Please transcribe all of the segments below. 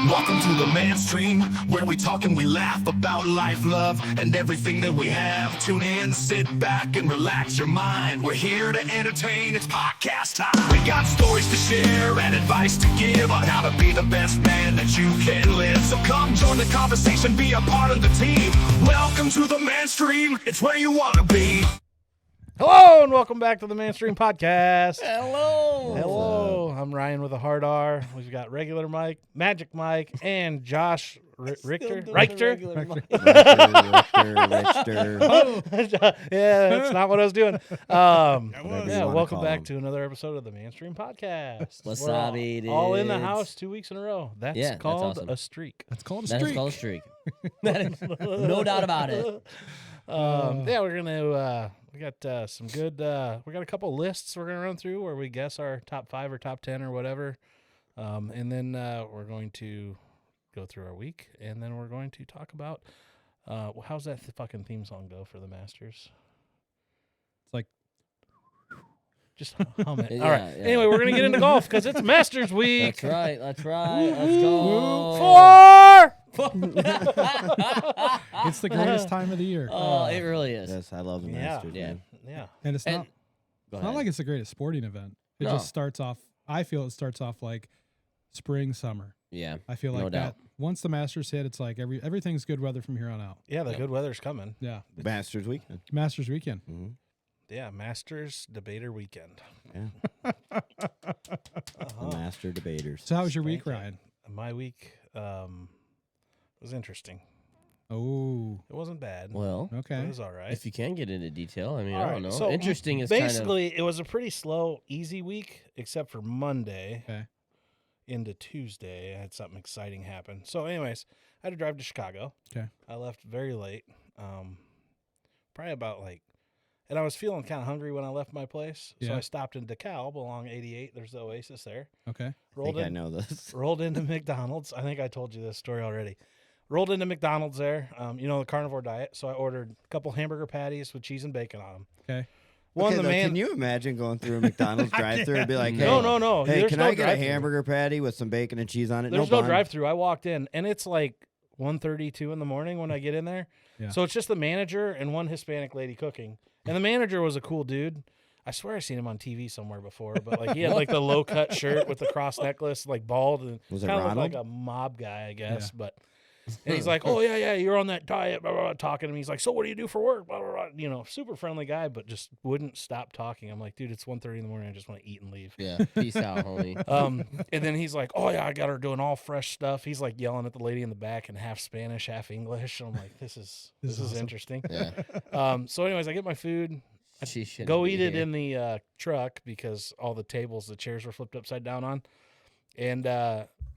Welcome to the mainstream, where we talk and we laugh about life, love, and everything that we have. Tune in, sit back, and relax your mind. We're here to entertain, it's podcast time. We got stories to share and advice to give on how to be the best man that you can live. So come join the conversation, be a part of the team. Welcome to the mainstream, it's where you want to be. Hello and welcome back to the Mainstream Podcast. Hello. Hello. I'm Ryan with a hard R. We've got regular Mike, Magic Mike, and Josh Richter. Richter. Yeah, that's not what I was doing. Whatever you wanna welcome call back them. to another episode of the Mainstream Podcast. Wasabi, We're all in the dudes. house 2 weeks in a row. That's Yeah, that's called awesome. a streak. That's called a That streak. is called a streak. That is, no doubt about it. Yeah, we're gonna we got some good we got a couple lists we're gonna run through where we guess our top 5 or top 10 or whatever, and then we're going to go through our week, and then we're going to talk about how's that fucking theme song go for the Masters? It's like Just hum it. Yeah, All right. yeah. Anyway, we're gonna get into golf because it's Masters week. That's right. That's right. Let's go. 4. it's the greatest time of the year, Oh, it really is. Uh, Yes, I love the Yeah. Masters. Yeah. Man. Yeah. and it's And- not. Go It's ahead. not like it's the greatest sporting event. It No. just starts off. I feel it starts off like spring, summer. Yeah. I feel like No that. doubt. Once the Masters hit, it's like everything's good weather from here on out. Yeah, the Yep. good weather's coming. Yeah, Masters weekend. Masters weekend. Mm-hmm. Yeah, Masters debater weekend. Yeah. Uh-huh. The Master Debaters. So how was your week, Thank you. Ryan? My week was interesting. Oh, It wasn't bad. Well, It okay. was all right. if you can get into detail, I mean, All I right, don't know. so Interesting is kind of. basically, it was a pretty slow, easy week, except for Monday Okay. into Tuesday. I had something exciting happen. So, anyways, I had to drive to Chicago. Okay. I left very late, probably about and I was feeling kind of hungry when I left my place. So Yeah. I stopped in DeKalb along 88. There's the Oasis there. Okay. I think I know this. Rolled into McDonald's. I think I told you this story already. Rolled into McDonald's there, the carnivore diet. So I ordered a couple hamburger patties with cheese and bacon on them. Okay. Okay, though, can you imagine going through a McDonald's drive-thru and be like, hey, No. hey, There's can no I get a drive-thru. hamburger patty with some bacon and cheese on it? There's no bun? drive-through. I walked in, and it's like 1:32 in the morning when I get in there. Yeah. So it's just the manager and one Hispanic lady cooking. And the manager was a cool dude. I swear I seen him on TV somewhere before, but he had like the low-cut shirt with the cross necklace, like bald, and Was it kind of looked Ronald? like a mob guy, I guess. Yeah. But and he's like, "Oh yeah, you're on that diet," blah, blah, blah, talking to me. He's like, "So what do you do for work?" Blah, blah, blah. Super friendly guy, but just wouldn't stop talking. I'm like, dude, it's 1:30 in the morning. I just want to eat and leave. Yeah. Peace out, homie. And then he's like, "Oh yeah, I got her doing all fresh stuff." He's like yelling at the lady in the back in half Spanish, half English. I'm like, this is awesome. interesting. Yeah. So anyways, I get my food, She shouldn't go be eat it here. in the truck because all the chairs were flipped upside down on, and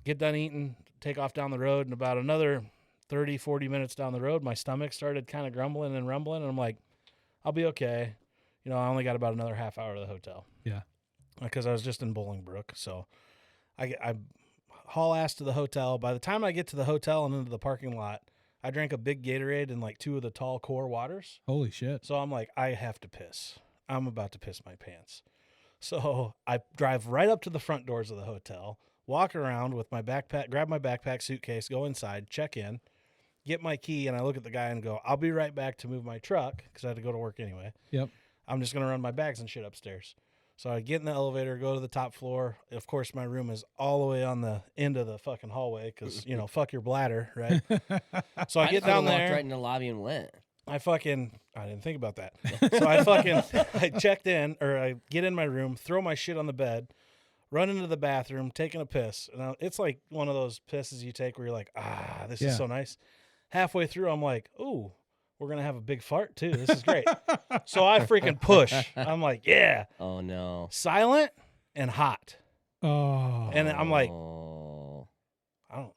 get done eating, take off down the road, and about another 30, 40 minutes down the road, my stomach started kind of grumbling and rumbling, and I'm like, I'll be okay. I only got about another half hour to the hotel. Yeah. Because I was just in Bolingbrook. So I haul ass to the hotel. By the time I get to the hotel and into the parking lot, I drank a big Gatorade and like 2 of the tall core waters. Holy shit. So I'm like, I have to piss. I'm about to piss my pants. So I drive right up to the front doors of the hotel, walk around with my backpack, grab my backpack, suitcase, go inside, check in, get my key, and I look at the guy and go, I'll be right back to move my truck because I had to go to work anyway. Yep. I'm just going to run my bags and shit upstairs. So I get in the elevator, go to the top floor. Of course, my room is all the way on the end of the fucking hallway because, fuck your bladder, right? So I get just down walked there. right in the lobby and went. I didn't think about that. So I checked in, or I get in my room, throw my shit on the bed, run into the bathroom, taking a piss. And it's like one of those pisses you take where you're like, this Yeah. is so nice. Halfway through, I'm like, ooh, we're going to have a big fart too. This is great. So I freaking push. I'm like, yeah. Oh no. Silent and hot. Oh. And I'm like, Oh. I don't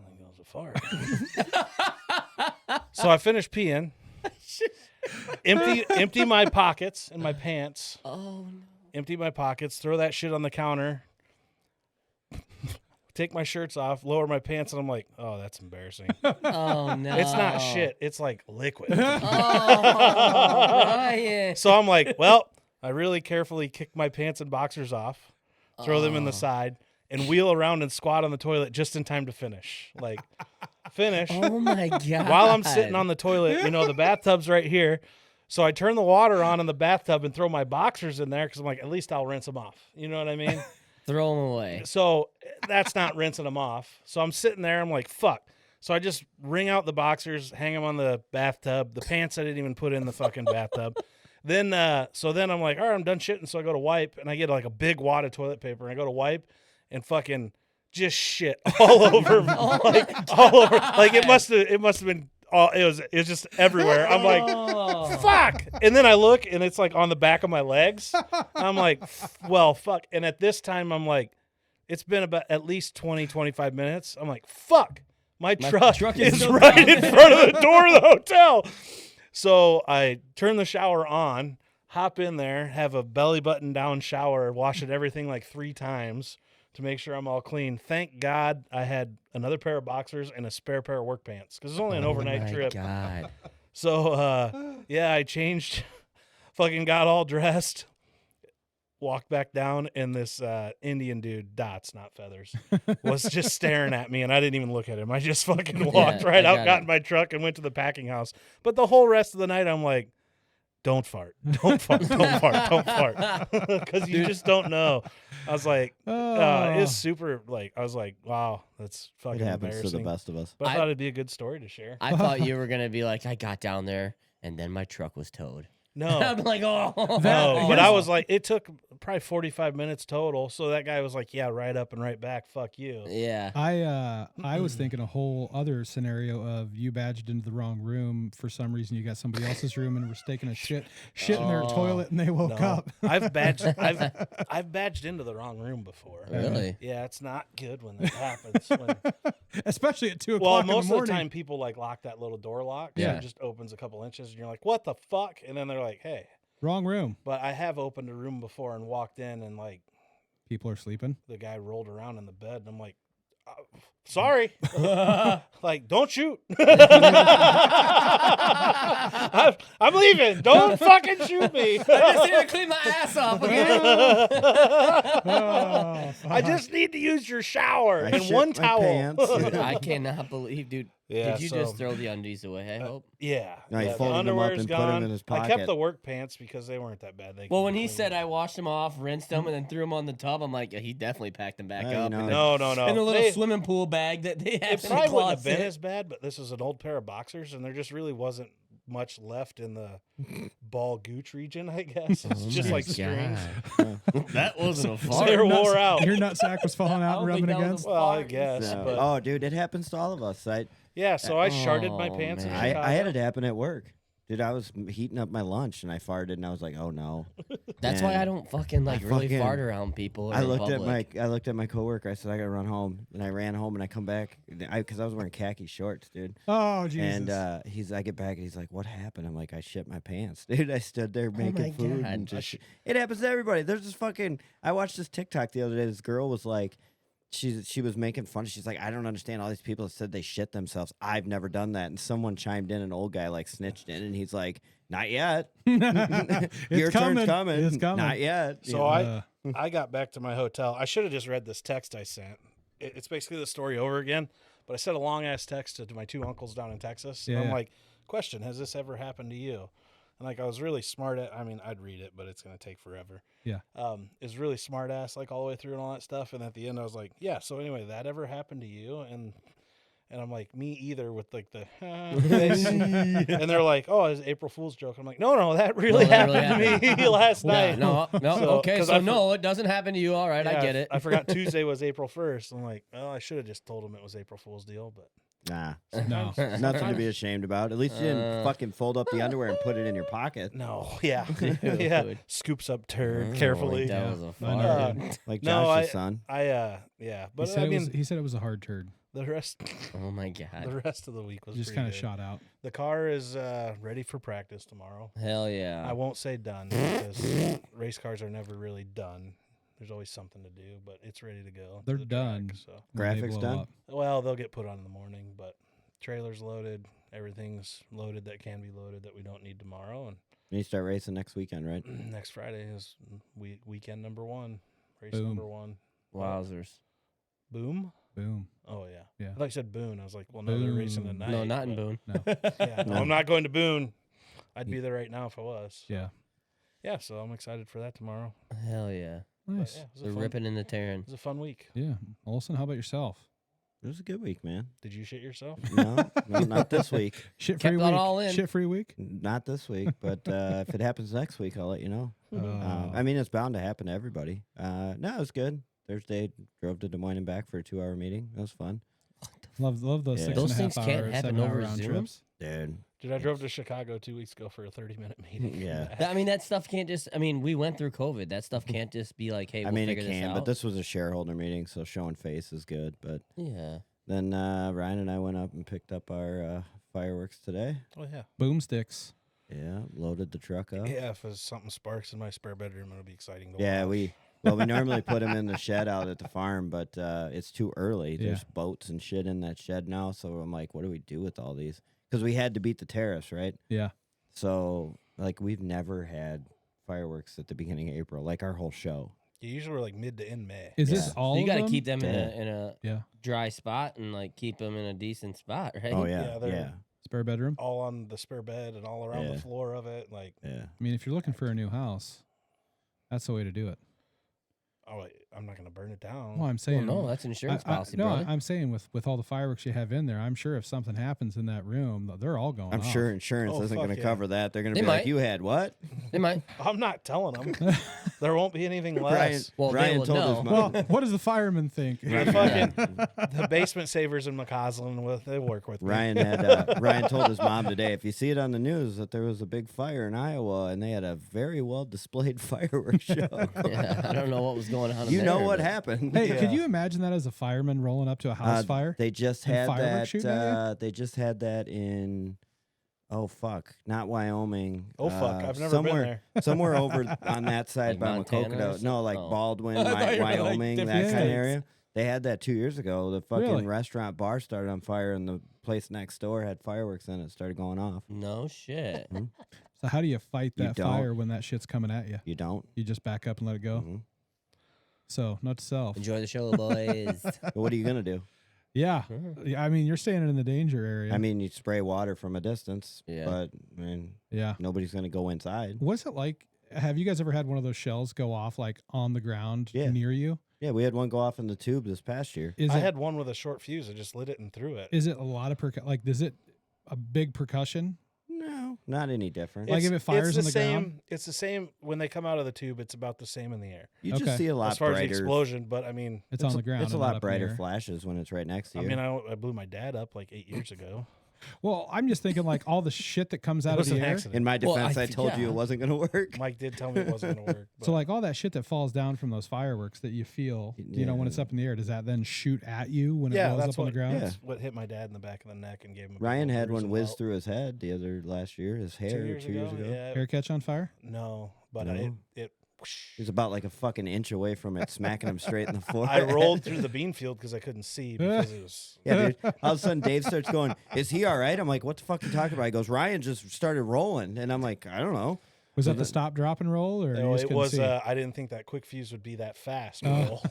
think that was a fart. So I finish peeing. Empty my pockets and my pants. Oh no. Empty my pockets, throw that shit on the counter. take my shirts off, lower my pants, and I'm like, oh, that's embarrassing. Oh no. It's not shit. It's like liquid. Oh, Ryan. So I'm like, well, I really carefully kick my pants and boxers off, throw them in the side, and wheel around and squat on the toilet just in time to finish. Like, finish. Oh my god. While I'm sitting on the toilet, the bathtub's right here. So I turn the water on in the bathtub and throw my boxers in there because I'm like, at least I'll rinse them off. You know what I mean? Throw them away. So that's not rinsing them off. So I'm sitting there. I'm like, fuck. So I just wring out the boxers, hang them on the bathtub. The pants I didn't even put in the fucking bathtub. Then I'm like, all right, I'm done shitting. So I go to wipe, and I get like a big wad of toilet paper, and I go to wipe, and fucking just shit all over, all over. Like it must have been. It was just everywhere. I'm like, fuck. And then I look, and it's like on the back of my legs. I'm like, well, fuck. And at this time, I'm like, it's been about at least 20, 25 minutes. I'm like, fuck. My truck is right in front of the door of the hotel. So I turn the shower on, hop in there, have a belly button down shower, washing everything like 3 times to make sure I'm all clean. Thank God I had another pair of boxers and a spare pair of work pants because it's only an overnight trip. God. So, I changed, fucking got all dressed, walked back down, and this Indian dude, Dots, not Feathers, was just staring at me, and I didn't even look at him. I just fucking walked right out, got in my truck, and went to the packing house. But the whole rest of the night, I'm like, don't fart, don't fart, don't fart, don't fart, because you just don't know. I was like, it's super, like, I was like, wow, that's fucking It happens embarrassing. to the best of us. But I thought it'd be a good story to share. I thought you were gonna be like, I got down there and then my truck was towed. No. I'm like, oh. No, but I was like, it took probably 45 minutes total. So that guy was like, yeah, right up and right back. Fuck you. Yeah. I was thinking a whole other scenario of you badged into the wrong room for some reason. You got somebody else's room and was taking a shit in their toilet and they woke up. I've badged into the wrong room before. Really? Yeah, it's not good when that happens. Especially at 2 o'clock Well, in the most of morning. the time people like lock that little door lock. Yeah. And it just opens a couple inches and you're like, what the fuck? And then they're like, hey. Wrong room. But I have opened a room before and walked in and like People are sleeping. the guy rolled around in the bed and I'm like, sorry. Like, don't shoot. I'm leaving. Don't fucking shoot me. I just need to clean my ass off again. I just need to use your shower I and shit one my towel. pants. Dude, I cannot believe, dude. Yeah, Did you so- just throw the undies away, I hope? Yeah. No, he yeah, the folded them up underwear's and put 'em gone. in his I kept pocket. the work pants because they weren't that bad. They Well, could when be he clean. said I washed them off, rinsed them, and then threw them on the tub, I'm like, he definitely packed them back Yeah, you up. know, And no, in the little They- swimming pool bag that they have It in probably the wouldn't have closet. been as bad, but this is an old pair of boxers, and there just really wasn't much left in the ball gooch region, I guess. It's Oh just my like strings. God. That wasn't a So fart. they wore out. Your nutsack was falling I out and don't think rubbing that was against. a Well, I fart. guess. So- But oh, dude, it happens to all of us. yeah, so I sharded my Oh, pants in man. Chicago. I had it happen at work. Dude, I was heating up my lunch and I farted and I was like, oh no. That's why I don't fucking like really fucking- fart around people. Or I in looked public. at my coworker. I said, I gotta run home. And I ran home and I come back because I was wearing khaki shorts, dude. Oh, Jesus. And I get back and he's like, what happened? I'm like, I shit my pants, dude. I stood there making my food God. and just it happens to everybody. There's this fucking I watched this TikTok the other day. This girl was like, she was making fun. She's like, I don't understand all these people that said they shit themselves. I've never done that. And someone chimed in, an old guy like snitched in, and he's like, not yet. Your It's turn's coming. coming. It's coming. Not yet. So I got back to my hotel. I should have just read this text I sent. It's basically the story over again, but I sent a long ass text to my 2 uncles down in Texas. And I'm Yeah. like, question, has this ever happened to you? And like I was really smart at. I mean, I'd read it, but it's gonna take forever. Yeah. Is really smart ass like all the way through and all that stuff. And at the end, I was like, yeah. So anyway, that ever happened to you? And I'm like, me either, with like the face. And they're like, oh, it's April Fool's joke. I'm like, no, that really that happened really to me last Yeah, night. no, So- okay, 'cause so I no, it doesn't happen to you. All right, Yeah, I get it. I forgot Tuesday was April 1st. I'm like, oh, I should have just told him it was April Fool's deal, but Nah. No. Nothing to be ashamed about. At least you didn't fucking fold up the underwear and put it in your pocket. no, yeah, yeah. Dude. Scoops up turd Oh, carefully. That was a I know. fart. Like No, Josh's son. yeah, He but said, I mean, he said it was a hard turd. the rest Oh my God. of the week was Just pretty kind of good. shot out. The car is ready for practice tomorrow. Hell yeah. I won't say done because race cars are never really done. there's always something to do, but it's ready to go. to They're the track, done. so. when they Graphics blow done? up. Well, they'll get put on in the morning, but trailer's loaded. Everything's loaded that can be loaded that we don't need tomorrow. And You start racing next weekend, right? next Friday is weekend number 1, race Boom. number 1. Wowzers. Boom. Boom. Oh yeah. Yeah. I thought you said Boone. I was like, well, no, they're racing Boone. tonight. No, not in but- Boone. No. Yeah, no, No. I'm not going to Boone. I'd be there right now if I was. Yeah. Yeah, so I'm excited for that tomorrow. Hell yeah. But, Nice. yeah, it was, They're a fun, ripping and the tearing. it was a fun week. Yeah. Olson, how about yourself? It was a good week, man. Did you shit yourself? No, not this week. Shit Kept free it week. all in. Shit free week. Not this week, but if it happens next week, I'll let you know. I mean, it's bound to happen to everybody. No, it was good. Thursday, drove to Des Moines and back for a 2-hour meeting. It was fun. Love those Yeah. 6.5 Those things hour, can't happen 7 hour over round Zoom? trips. Dude. Dude, I drove to Chicago 2 weeks ago for a 30-minute meeting. Yeah. I mean, that stuff can't just. I mean, we went through COVID. That stuff can't just be like, hey, I we'll mean, it figure this can, out. but this was a shareholder meeting, so showing face is good. But Yeah. then Ryan and I went up and picked up our fireworks today. Oh, yeah. Boomsticks. Yeah, loaded the truck up. Yeah, if something sparks in my spare bedroom, it'll be exciting to Yeah, watch. we normally put them in the shed out at the farm, but it's too early. Yeah. There's boats and shit in that shed now, so I'm like, what do we do with all these? Because we had to beat the tariffs, right? Yeah. So like we've never had fireworks at the beginning of April, like our whole show. Yeah, usually we're like mid to end May. Is Yeah. this all So you of got to them? keep them Yeah. in a Yeah. dry spot and like keep them in a decent spot, right? Oh Yeah, yeah, they're- yeah, Spare bedroom? All on the spare bed and all around Yeah. the floor of it. Like, yeah. I mean, if you're looking for a new house, that's the way to do it. oh, wait, I'm not going to burn it down. Well, I'm Well, saying. no, that's insurance policy, brother. I'm saying with all the fireworks you have in there, I'm sure if something happens in that room, they're all going I'm off. sure insurance Oh, isn't fuck going to yeah. cover that. They're going to They be like, might. "You had what?" They might. I'm not telling them. There won't be anything Ryan, less. Well, they Ryan will told know. his Well, mom. what does the fireman think? The fucking the basement savers in McCausland, they work with me. Ryan told his mom today, if you see it on the news, that there was a big fire in Iowa and they had a very well displayed fireworks show. Yeah, I don't know what was going on. You know there, what but- happened? Hey, Yeah. could you imagine that as a fireman rolling up to a house fire? They just And had fireworks that. shooting at They just had that in. Oh fuck! Not Wyoming. Oh, fuck. I've never been somewhere, somewhere over on that side Like by Montana or Macocoto. No, something? like Oh. Baldwin, I thought you were, like, Wyoming, that different kind of states. area. They had that 2 years ago. The fucking Really? restaurant bar started on fire, and the place next door had fireworks in it. Started going off. No shit. So how do you fight You that don't. fire when that shit's coming at you? You don't. You just back up and let it go. Mhm. So note to self. Enjoy the show, boys. But what are you gonna do? Yeah. Yeah, I mean, you're staying in the danger area. I mean, you spray water from a distance, Yeah. but I mean, yeah. nobody's gonna go inside. What's it like? Have you guys ever had one of those shells go off like on the ground Yeah. near you? Yeah, we had one go off in the tube this past year. Is I it had one with a short fuse. I just lit it and threw it. is it a lot of like is it a big percussion? No, not any different. Like if it fires it's on the the same, ground? It's the same when they come out of the tube. It's about the same in the air You Okay. just see a lot as far as the brighter. explosion. But I mean, It's on the ground. It's a and not lot up in the brighter air. flashes when it's right next to I you. mean, I blew my dad up like 8 years ago. Well, I'm just thinking like all the shit that comes It out of was the an air. accident. In my Well, defense, I I th- told you yeah. it wasn't going to work. Mike did tell me it wasn't going to work. So but- like all that shit that falls down from those fireworks that you feel, you know, when it's Yeah. up in the air, does that then shoot at you when it yeah, blows that's up on what, the ground? Yeah. that's what hit my dad in the back of the neck and gave him. A big Ryan old had bruise one and whiz welt. through his head the other last year. His hair 2 years ago. Yeah, Hair catch on fire? no, but No? it He was about like a fucking inch away from it, smacking him straight in the I forehead. rolled through the bean field because I couldn't see because it was. Yeah, dude. All of a sudden, Dave starts going, "Is he all right?" I'm like, "What the fuck are you talking about?" He goes, "Ryan just started rolling," and I'm like, "I don't know." Was So that the then- stop, drop, and roll, or you No, just it couldn't was. see? I didn't think that quick fuse would be that fast. Oh. Roll.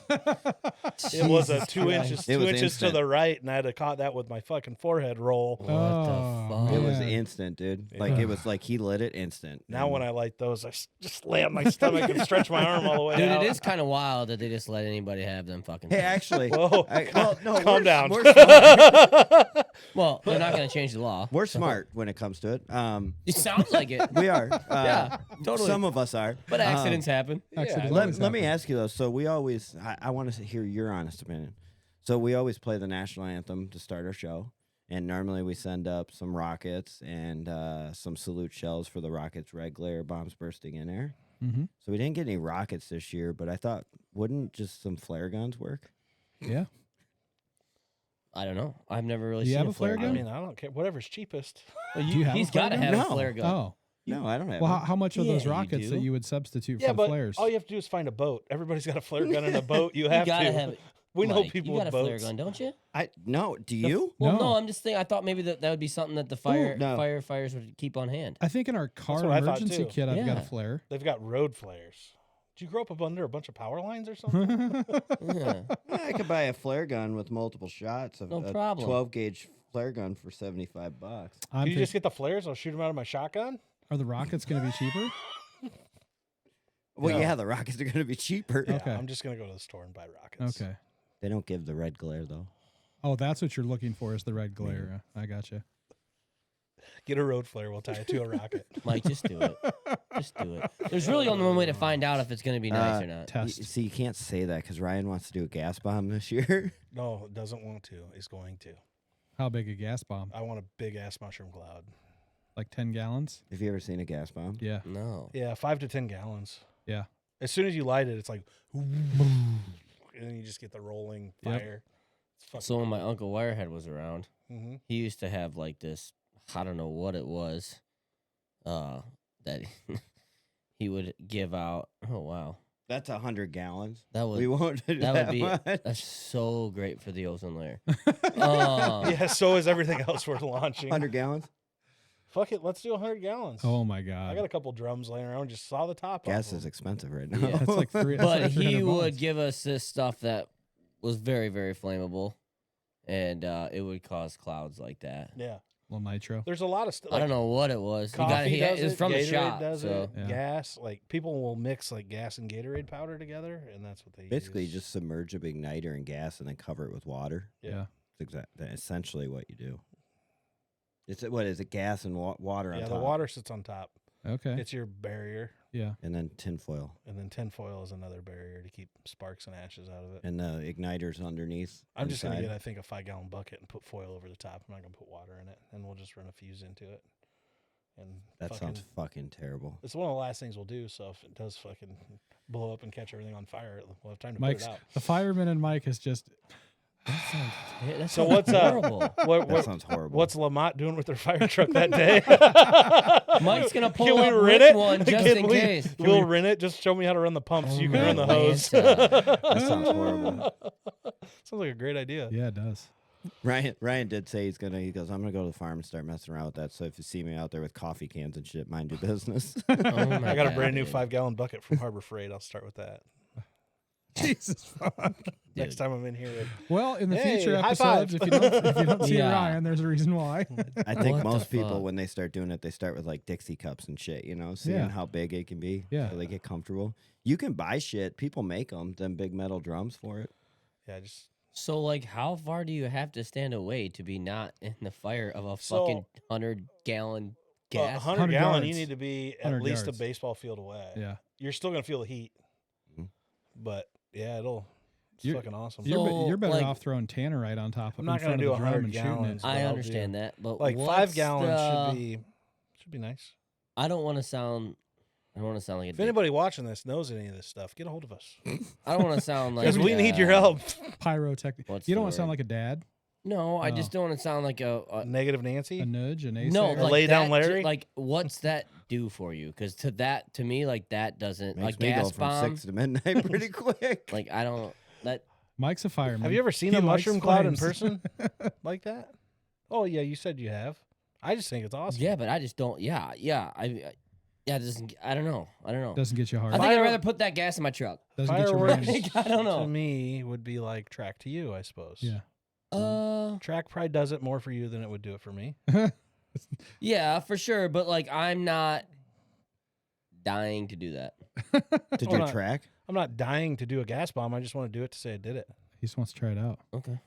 It was a Jesus 2 Christ. inches, It 2 was inches to instant. the right, and I had to caught that with my fucking forehead roll. What Oh, the fuck? It was Yeah. instant, dude. Like it was like he lit it instant. Now, And when I light those, I just lay on my stomach and stretch my arm all the way Dude, out. it is kind of wild that they just let anybody have them fucking. hey, things. actually, Whoa, no, calm down. We're smart. Well, they're not going to change the law. We're smart when it comes to it. It sounds like it. We are. Yeah, totally. Some of us are. But accidents happen. Accidents Yeah. always Let me happen. ask you though. So we always, I want to hear your honest opinion. So we always play the national anthem to start our show, and normally we send up some rockets and some salute shells for the rockets' red glare bombs bursting in air. Mm-hmm. So we didn't get any rockets this year, but I thought, wouldn't just some flare guns work? Yeah. I don't know. I've never really Do you seen have a flare I gun? mean, I don't care. Whatever's cheapest. Well, Do you have a he's flare got to gun? have No. a flare gun. Oh, No, I don't have. Well, one. how much of Yeah, those you rockets that do. you would substitute Yeah, for the but flares? all you have to do is find a boat. Everybody's got a flare gun in a boat. You You have gotta to. have it. We know Mike, people you got with a flare boats. gun, don't you? No. Do you? Well, No. no, I'm just thinking. I thought maybe that would be something that the no. firefighters would keep on hand. I think in our car what I thought, emergency too. kit, I've got Yeah. a flare. They've got road flares. Did you grow up under a bunch of power lines or something? Yeah. I could buy a flare gun with multiple shots of No a problem. 12 gauge flare gun for $75. Can you just get the flares? I'll shoot them out of my shotgun. Are the rockets going to be cheaper? Well, No. yeah, the rockets are going to be cheaper. Yeah, Okay. I'm just gonna go to the store and buy rockets. Okay. They don't give the red glare though. Oh, that's what you're looking for is the red glare. I gotcha. Get a road flare. We'll tie it to a rocket. Mike, just do it. Just do it. There's really only one way to find out if it's going to be nice or not. Test. See, you can't say that because Ryan wants to do a gas bomb this year. No, doesn't want to. Is going to. How big a gas bomb? I want a big ass mushroom cloud. Like 10 gallons? Have you ever seen a gas bomb? Yeah. No. Yeah, 5 to 10 gallons. Yeah. As soon as you light it, it's like, and then you just get the rolling Yep. fire. It's fucking So when my Uncle Wirehead was around, Mhm. he used to have like this, I don't know what it was, that he would give out. Oh, wow. That's 100 gallons. That would We won't do that would be much. that's so great for the ozone layer. Yeah, so is everything else we're launching. 100 gallons. Fuck it, let's do 100 gallons. Oh my I God. got a couple drums laying around. Just saw the top. Gas off is them. expensive right now. Yeah. That's like three. But that's like he 300 would bucks. give us this stuff that was very, very flammable, and it would cause clouds like that. Yeah, Well, nitro. there's a lot of stuff. I don't know what it was. Coffee does it was it, from the Gatorade shop. does So it, Yeah. gas. Like people will mix like gas and Gatorade powder together, and that's what they Basically, use. just submerge a big igniter in gas and then cover it with water. Yeah. It's essentially what you do. It's what is it? Gas and water on Yeah, top. the water sits on top. Okay. It's your barrier, Yeah. and then tinfoil, and then tinfoil is another barrier to keep sparks and ashes out of it. and the igniter's underneath. I'm just gonna inside. get, I think, a 5-gallon bucket and put foil over the top. I'm not gonna put water in it, and we'll just run a fuse into it. And That fucking, sounds fucking terrible. it's one of the last things we'll do. So if it does fucking blow up and catch everything on fire, we'll have time to Mike's put it out. the fireman and Mike is just that So sounds what's horrible? That sounds horrible. What's Lamont doing with their fire truck that day? Mike's gonna Can pull we up rent with it? one just Can in we- case. We'll rent it. Just show me how to run the pumps. you can run the hose. Atlanta. That sounds horrible. Sounds like a great idea. yeah, it does. Ryan did say he goes, I'm gonna go to the farm and start messing around with that. So if you see me out there with coffee cans and shit, mind your business. Oh my I got a God, brand new dude. 5-gallon bucket from Harbor Freight. I'll start with that. Jesus fuck. Next time I'm in here. Well, in the Hey, future high episodes, five. if you don't see Yeah. Ryan, there's a reason why. I think What the most people fuck? when they start doing it, they start with like Dixie cups and shit, seeing Yeah. how big it can be. Yeah. So they get comfortable. You can buy shit. People make them big metal drums for it. Yeah, just So, like, how far do you have to stand away to be not in the fire of a So- fucking 100-gallon gas? 100 100 gallon. You yards. need to be at 100 least yards. a baseball field away. Yeah. You're still gonna feel the heat, Mhm. but yeah, it's You're- fucking awesome. You're better like- off throwing Tannerite on top of I'm in not gonna front do of the drum 100 and shooting it. gallons. I but I'll understand that, but Like what's 5 gallons the- should be nice. I don't want to sound like a If dick. anybody watching this knows any of this stuff, get a hold of us I don't want to sound like because we need your help. Pyrotechnic. What's You don't the want to sound word? like a dad, No, I Oh. just don't want to sound like a Negative Nancy. a nudge, an ace. no, there. like lay down that ju- Larry? Like, what's that do for you? Because to me, like that doesn't Makes like me go gas from bomb. 6 to midnight pretty quick. Like I don't that. Mike's a fireman. Have you ever seen He a likes mushroom cloud in flames. person like that? Oh yeah, you said you have. I just think it's awesome. Yeah, but I just don't. Yeah. It doesn't. I don't know. Doesn't get you hard. I think I'd Fire- rather put that gas in my truck. Doesn't get you Fireworks range. I don't know. to me would be like track to you, I suppose. Yeah. Track probably does it more for you than it would do it for me. Yeah, for sure. But like, I'm not dying to do that. To Oh, do no. track. I'm not dying to do a gas bomb. I just want to do it to say I did it. He just wants to try it out. Okay.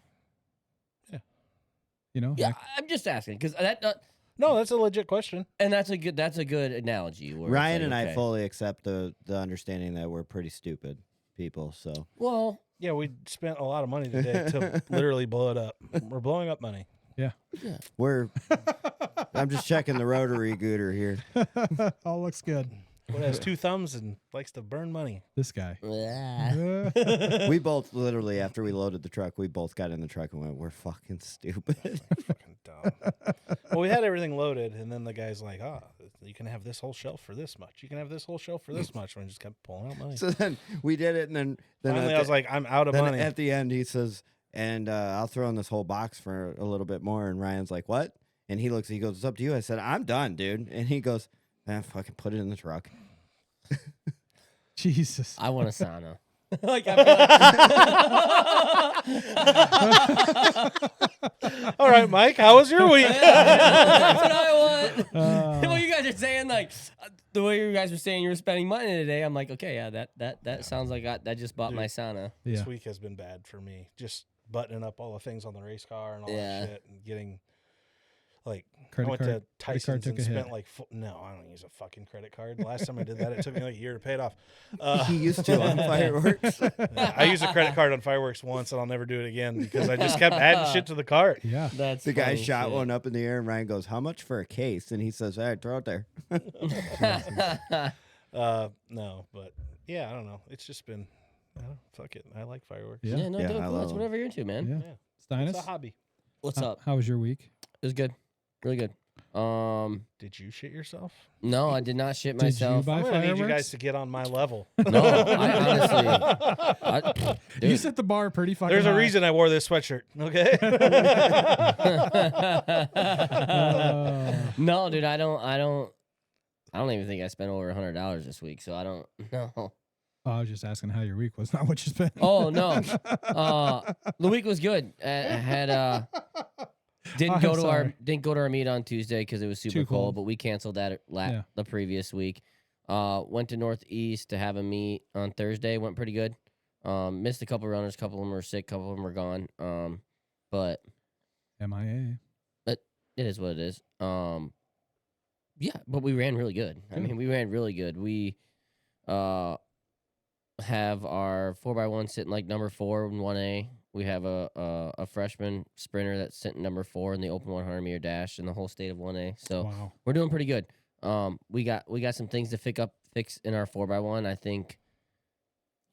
You know? Yeah, Like, I'm just asking because No, that's a legit question. and that's a good analogy. Where it's Ryan like, and I okay. fully accept the understanding that we're pretty stupid people. So Well, Yeah, we spent a lot of money today to literally blow it up. We're blowing up money. I'm just checking the rotary gooter here. all looks good. What has 2 thumbs and likes to burn money. This guy. We both literally, after we loaded the truck, we both got in the truck and went, "We're fucking stupid." Fucking dumb. Well, we had everything loaded, and then the guy's like, you can have this whole shelf for this much. You can have this whole shelf for this much. And we just kept pulling out money. So then we did it, and then Finally, I was like, I'm out of then money. at the end, he says, "And I'll throw in this whole box for a little bit more." And Ryan's like, "What?" And he goes, "It's up to you." I said, "I'm done, dude." And he goes, "Fucking put it in the truck." Jesus. I want a sauna. Like, All right, Mike, how was your week? that's what I want. Well, you guys are saying like the way you guys were saying you were spending money today. I'm like, okay, yeah, that sounds like I just bought my sauna. Yeah. This week has been bad for me. Just buttoning up all the things on the race car and all that shit, and getting like I went to Tyson's and spent like no, I don't use a fucking credit card. The last time I did that, it took me like a year to pay it off. He used to on fireworks. I used a credit card on fireworks once, and I'll never do it again because I just kept adding shit to the cart. Yeah. That's The guy funny shot shit. one up in the air, and Ryan goes, "How much for a case?" And he says, "All right, throw it there." No, but yeah, I don't know. It's just been, fuck it. I like fireworks. Yeah. Yeah, no, Yeah, dope. I Cool. love That's them. whatever you're into, man. Yeah. Yeah. It's a Steinus, hobby. What's up? how was your week? It was good, really good. Did you shit yourself? No, I did not shit Did you myself. buy I'm gonna need you fireworks? guys to get on my level. No, I honestly, You dude. set the bar pretty fucking There's a high. reason I wore this sweatshirt. Okay. No, dude, I don't even think I spent over $100 this week, so I don't know. Oh, I was just asking how your week was, not what you spent. Oh no, the week was good. I had didn't go to our meet on Tuesday because it was super Too cold. but we canceled that Yeah. the previous week. Went to Northeast to have a meet on Thursday. Went pretty good. Missed a couple runners. Couple of them were sick. Couple of them were gone. But MIA. it is what it is. Yeah, but we ran really good. I mean, we ran really good. We have our 4x1 sitting like number 4 in 1A. We have a freshman sprinter that's sitting number 4 in the open 100 meter dash in the whole state of 1A. So Wow. we're doing pretty good. We got some things to fix in our 4x1. I think,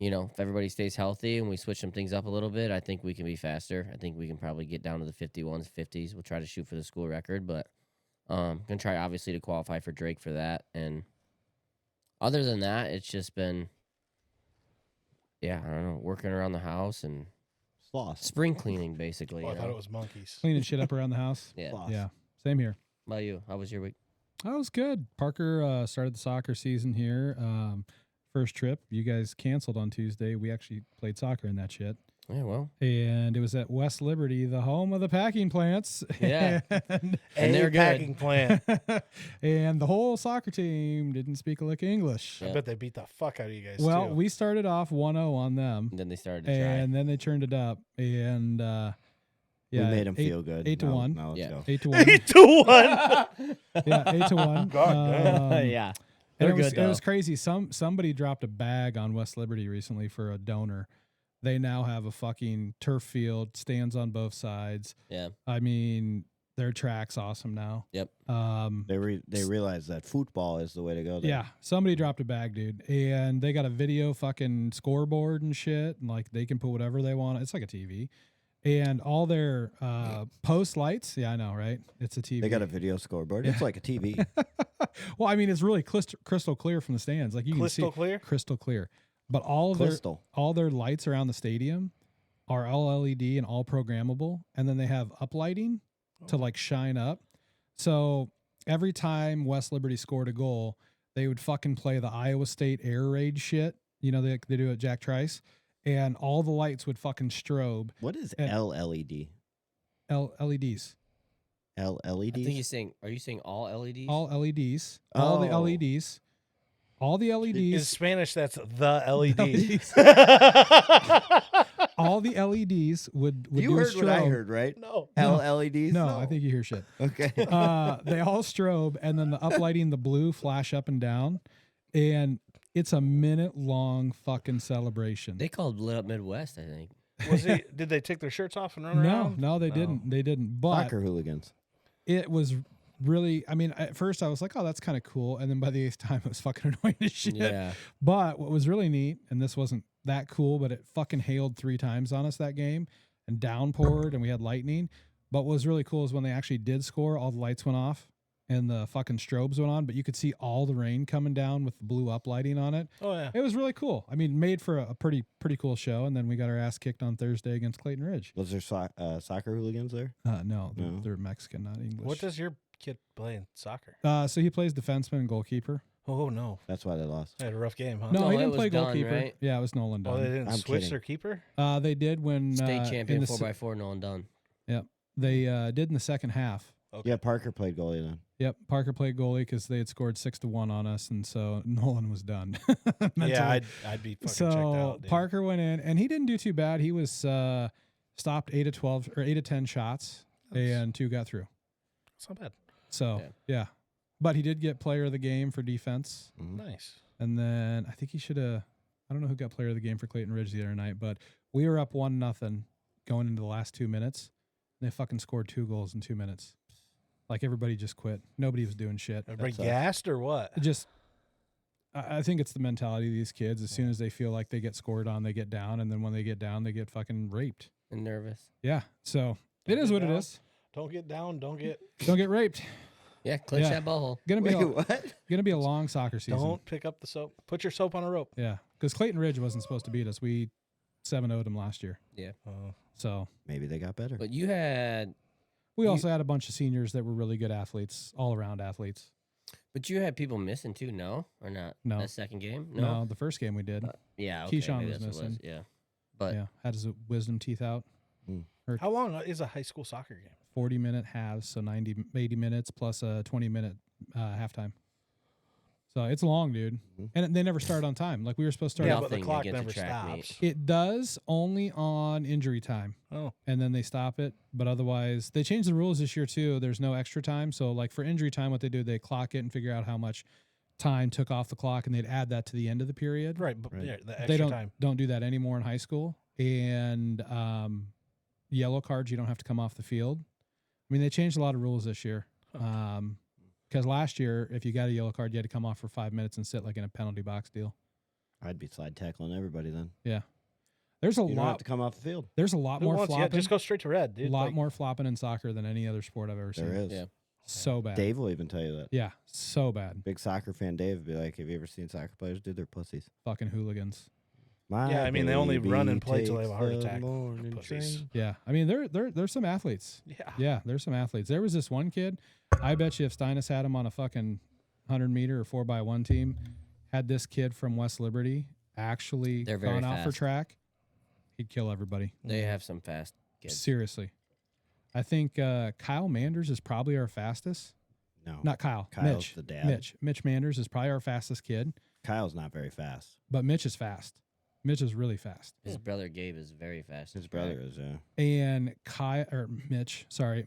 if everybody stays healthy and we switch some things up a little bit, I think we can be faster. I think we can probably get down to the 51s, 50s. We'll try to shoot for the school record, but gonna try obviously to qualify for Drake for that. And other than that, it's just been, I don't know, working around the house and Sloth. spring cleaning basically. Oh, I you thought know? it was monkeys. Cleaning shit up around the house. Yeah. Sloth. Yeah. Same here. How about you? How was your week? That was good. Parker started the soccer season here. First trip. You guys canceled on Tuesday. We actually played soccer in that shit. Yeah, well, And it was at West Liberty, the home of the packing plants. Yeah. and, And they're good. packing plant. and the whole soccer team didn't speak a lick of English. I bet they beat the fuck out of you guys. Well, too. we started off 1-0 on them. and then they started to try. And then they turned it up. And We made him feel good. 8-1. Now let's Yeah. go. 8-1. 8-1. Yeah, 8-1. God damn. Yeah. And They're good, it was though. crazy. Somebody dropped a bag on West Liberty recently for a donor. They now have a fucking turf field, stands on both sides. Yeah. I mean, their track's awesome now. Yep. They realize that football is the way to go there. Yeah, somebody dropped a bag, dude, and they got a video fucking scoreboard and shit, and like they can put whatever they want. It's like a TV, and all their post lights. Yeah, I know, right? It's a TV. They got a video scoreboard. It's like a TV. Well, I mean, it's really crystal clear from the stands. Like you can see Crystal clear? crystal clear. But all their lights around the stadium are all LED and all programmable, and then they have uplighting to like shine up. So every time West Liberty scored a goal, they would fucking play the Iowa State air raid shit. They do at Jack Trice, and all the lights would fucking strobe. What is And- LLED? LEDs. LLED? I think he's saying, are you saying all LEDs? All LEDs. All the Oh. LEDs. All the In LEDs. Spanish, that's the LEDs. All the LEDs would You do a heard what I strobe. heard, right? No. LLEDs? No, I think you hear shit. Okay. They all strobe, and then the uplighting, the blue flash up and down, and it's a minute-long fucking celebration. They called Lit Up Midwest, I think. Did they take their shirts off and run no, around? no, they didn't. They didn't. But Soccer hooligans. it was really, I mean, at first I was like, oh, that's kind of cool. And then by the 8th time, it was fucking annoying as shit. Yeah. But what was really neat, and this wasn't that cool, but it fucking hailed 3 times on us that game and downpoured and we had lightning. But what was really cool is when they actually did score, all the lights went off and the fucking strobes went on, but you could see all the rain coming down with the blue up lighting on it. Oh, yeah. It was really cool. I mean, made for a pretty cool show. And then we got our ass kicked on Thursday against Clayton Ridge. Was there soccer hooligans there? No, they're Mexican, not English. What does your kid play in soccer? So he plays defenseman and goalkeeper. Oh, no. That's why they lost. I had a rough game, huh? No, No, he it didn't was play Dunn, goalkeeper. right? Yeah, it was Nolan Dunn. Oh, they didn't I'm switch kidding. their keeper? They did when State in champion the 4x4, Nolan Dunn. Yep, they did in the second half. Okay. Yeah, Parker played goalie then. Yep, Parker played goalie because they had scored 6-1 on us, and so Nolan was done. Yeah, mentally. I'd be fucking So checked out. Dude. Parker went in, and he didn't do too bad. He was stopped 8 of 12 or 8 of 10 shots, and 2 got through. It's not bad. So yeah, but he did get player of the game for defense, Nice. and then I think he should have. I don't know who got player of the game for Clayton Ridge the other night, but we were up 1-0 going into the last 2 minutes. And they fucking scored 2 goals in 2 minutes. Like everybody just quit. Nobody was doing shit. Everybody gassed or what? It just, I think it's the mentality of these kids. As soon as they feel like they get scored on, they get down, and then when they get down, they get fucking raped. And nervous. Yeah, so Don't it is get what it down. is. Don't get down. Don't get. Don't get raped. Yeah, clench Yeah. that butthole. Gonna be what? gonna be a long soccer season. Don't pick up the soap. Put your soap on a rope. Yeah, because Clayton Ridge wasn't supposed to beat us. We 7-0'd them last year. Yeah. So Maybe they got better. But you had we also had a bunch of seniors that were really good athletes, all around athletes. people missing too, no? Or not? No. That second game? No, the first game we did. Yeah, okay. Keyshawn maybe was that's what it missing. Yeah. But Yeah, had his wisdom teeth out. How long is a high school soccer game? 40-minute halves, so 80 minutes plus a 20-minute halftime. So it's long, dude. And they never start on time. Like we were supposed to start. Yeah, at- but the Nothing clock against a never track meet. stops. It does only on injury time, Oh, and then they stop it. But otherwise, they changed the rules this year too. There's no extra time. So like for injury time, what they do, they clock it and figure out how much time took off the clock, and they'd add that to the end of the period. right. But yeah, the extra They time. don't do that anymore in high school. And yellow cards, you don't have to come off the field. I mean, they changed a lot of rules this year. Because last year, if you got a yellow card, you had to come off for 5 minutes and sit like in a penalty box deal. I'd be slide tackling everybody then. Yeah, there's a You don't have lot. to come off the field. There's a lot Who more wants? Yeah, flopping. just go straight to red, dude. A lot Like, more flopping in soccer than any other sport I've ever seen. There is. Yeah. So bad. Dave will even tell you that. Yeah, so bad. Big soccer fan Dave would be like, have you ever seen soccer players do their pussies? Fucking hooligans. My Yeah, I mean, they only baby run and play till they have a takes heart the attack. morning Pussies. train. Yeah, I mean, there's some athletes. Yeah. Yeah, there's some athletes. There was this one kid. I bet you if Steinus had him on a fucking 100-meter or 4x1 team, had this kid from West Liberty actually They're very gone out for fast. track, he'd kill everybody. They have some fast kids. Seriously. I think Kyle Manders is probably our fastest. No. Not Kyle. Kyle's Mitch. the dad. Mitch Manders is probably our fastest kid, Kyle's not very fast. but Mitch is fast. Mitch is really fast. His brother Gabe is very fast. His at track. brother is, yeah. And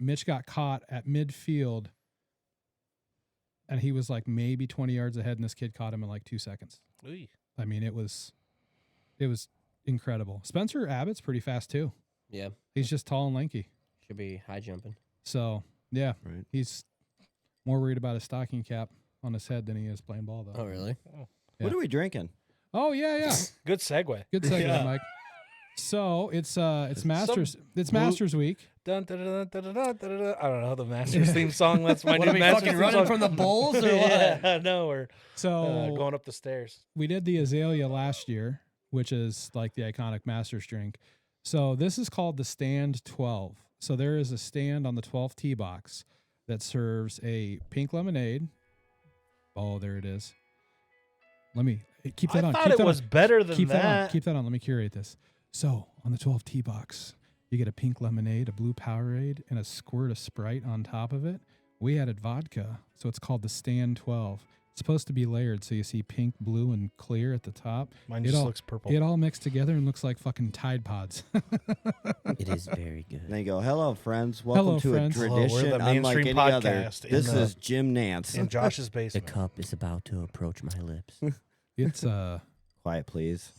Mitch got caught at midfield, and he was like maybe 20 yards ahead, and this kid caught him in like 2 seconds. Ooh. I mean, it was incredible. Spencer Abbott's pretty fast too. Yeah. He's just tall and lanky. Should be high jumping. So yeah, Right. he's more worried about his stocking cap on his head than he is playing ball though. Oh, really? Yeah. What are we drinking? Oh yeah. Good segue. Good segue, Yeah. Mike. So it's Masters Week. Dun, dun, dun, dun, dun, dun, dun, dun. I don't know the Masters theme song. That's my What new are we Masters fucking theme running song. from the Bulls or what? Yeah, no, we're So going up the stairs. we did the Azalea last year, which is like the iconic Masters drink. So this is called the Stand 12. So there is a stand on the 12th tee box that serves a pink lemonade. Oh, there it is. Let me keep that I on. thought Keep it that was on. better than Keep that on. that. Keep that on. Let me curate this. So on the 12 tee box, you get a pink lemonade, a blue Powerade, and a squirt of Sprite on top of it. We added vodka, so it's called the Stand 12. It's supposed to be layered, so you see pink, blue, and clear at the top. Mine It just all- looks purple. It all mixed together and looks like fucking Tide Pods. It is very good. And they go, hello, friends. Welcome Hello, to friends. a Hello, we're the tradition unlike mainstream any other. podcast in This the- is Jim Nance. in Josh's The basement. cup is about to approach my lips. It's Quiet, please.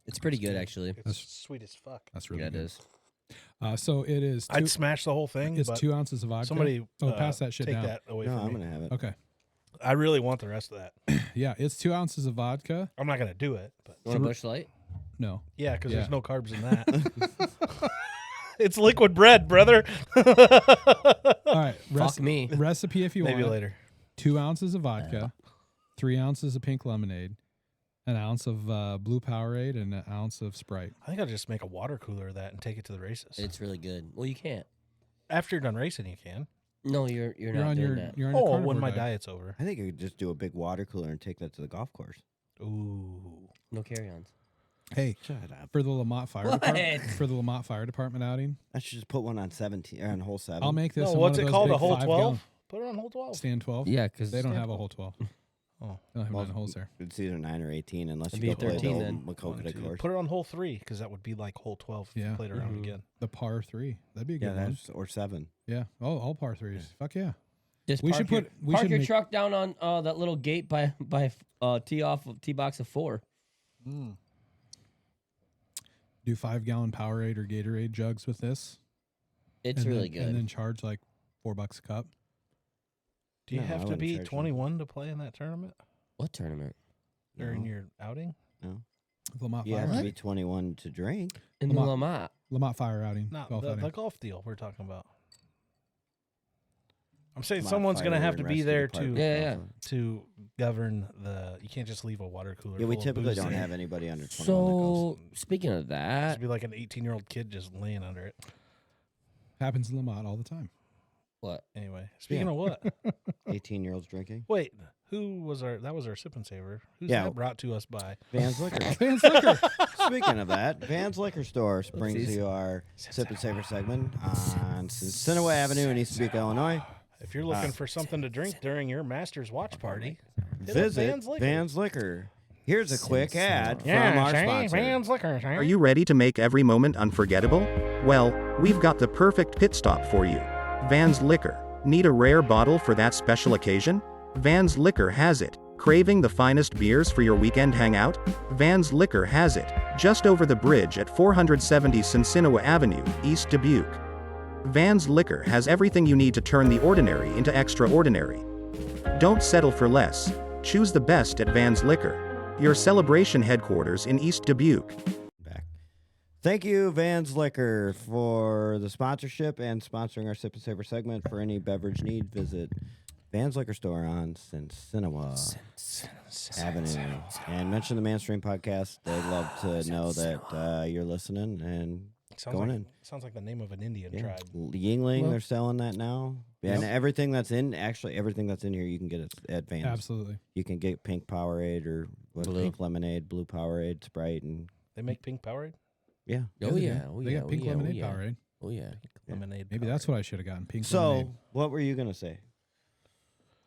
It's pretty good, actually. It's sweet as fuck. that's really Yeah, it good. is. So it is. I'd smash the whole thing. It's but 2 ounces of vodka. somebody pass that shit take down. that away No, from I'm me. gonna have it. Okay. I really want the rest of that. Yeah, it's 2 ounces of vodka. I'm not gonna do it, but You want a Busch Light? No. yeah, because Yeah. there's no carbs in that. It's liquid bread, brother. All right. Fuck me. Recipe if you Maybe want. later. 2 ounces of vodka, 3 ounces of pink lemonade, an ounce of blue Powerade, and an ounce of Sprite. I think I'll just make a water cooler of that and take it to the races. It's really good. Well, you can't. After you're done racing, you can. No, you're not on doing your that. you're on your Oh, carnivore when my diet. diet's over. I think you could just do a big water cooler and take that to the golf course. Ooh. No carry-ons. Hey, Shut up. for the Lamont Fire What? Department, for the Lamont Fire Department outing, I should just put one on 17 or on hole 7. I'll make this. No, in what's one it of those called? A big hole 5-gallon 12? Put it on hole 12. Stand 12. Yeah, because They don't Stand have a hole 12. Oh. They don't have Well, nine holes there. It's either 9 or 18 unless It'd you be go play 13 the then. old One, Makokata two. course. Put it on hole 3 because that would be like hole 12 if Yeah. you played around Mhm. again. The par 3. That'd be a Yeah, good one. that's or 7. Yeah. Oh, all par 3s. Fuck yeah. just We park should your, put- we park should your make- truck down on that little gate by tee box of 4. Do 5-gallon Powerade or Gatorade jugs with this. It's and really then, good. And then charge like $4 a cup. Do you No, I have to wouldn't be charge them. 21 to play in that tournament What tournament? during No. your outing? No. Lamont You Fire. have to outing. be 21 to drink. In the Lamont. Lamont. Lamont Fire outing. Not golf the, outing. the golf deal we're talking about. I'm saying Mod someone's going to fire have to and be rescue there department Yeah, yeah. also. to govern the. You can't just leave a water cooler. Yeah, we full of typically booze don't there. have anybody under 21 So, speaking of Just that, be like an 18-year-old kid just laying under it. Happens in Lamont all the time. what? Anyway, speaking Yeah. of what? that goes. 18-year-olds drinking. Wait, who was our? That was our sip and saver. Who's Yeah. that brought to us by? Van's Liquor. Van's Liquor. Speaking of that, Van's Liquor Store brings Oopsies. you our Sip and Savor segment on Cincinnati Avenue in East Dubuque, Illinois. If you're looking for something to drink during your master's watch party, hit up Visit Van's Liquor. Van's Liquor. Here's a quick ad Yeah, from our see? sponsor. Van's Liquor. see? Are you ready to make every moment unforgettable? Well, we've got the perfect pit stop for you. Van's Liquor. Need a rare bottle for that special occasion? Van's Liquor has it. Craving the finest beers for your weekend hangout? Van's Liquor has it. Just over the bridge at 470 Cincinnati Avenue, East Dubuque. Van's Liquor has everything you need to turn the ordinary into extraordinary. Don't settle for less. Choose the best at Van's Liquor. Your celebration headquarters in East Dubuque. Back. Thank you, Van's Liquor, for the sponsorship and sponsoring our Sip and Savor segment. For any beverage need, visit Van's Liquor Store on Cincinnati Avenue. And mention the Mainstream Podcast. They'd love to know that you're listening and Sounds going like, in. sounds like the name of an Indian Yeah. tribe. Yingling, Well- they're selling that now. And everything that's in, actually, everything that's in here, you can get it at Vans. Absolutely. You can get pink Powerade or Blue. pink lemonade, blue Powerade, Sprite, and They make pink Powerade? yeah. Oh, they do. yeah. Oh, They yeah. got pink oh, yeah. lemonade oh, yeah. Powerade. Oh, yeah. Yeah. Lemonade. Maybe that's what I should have gotten. Pink So, lemonade. what were you gonna say?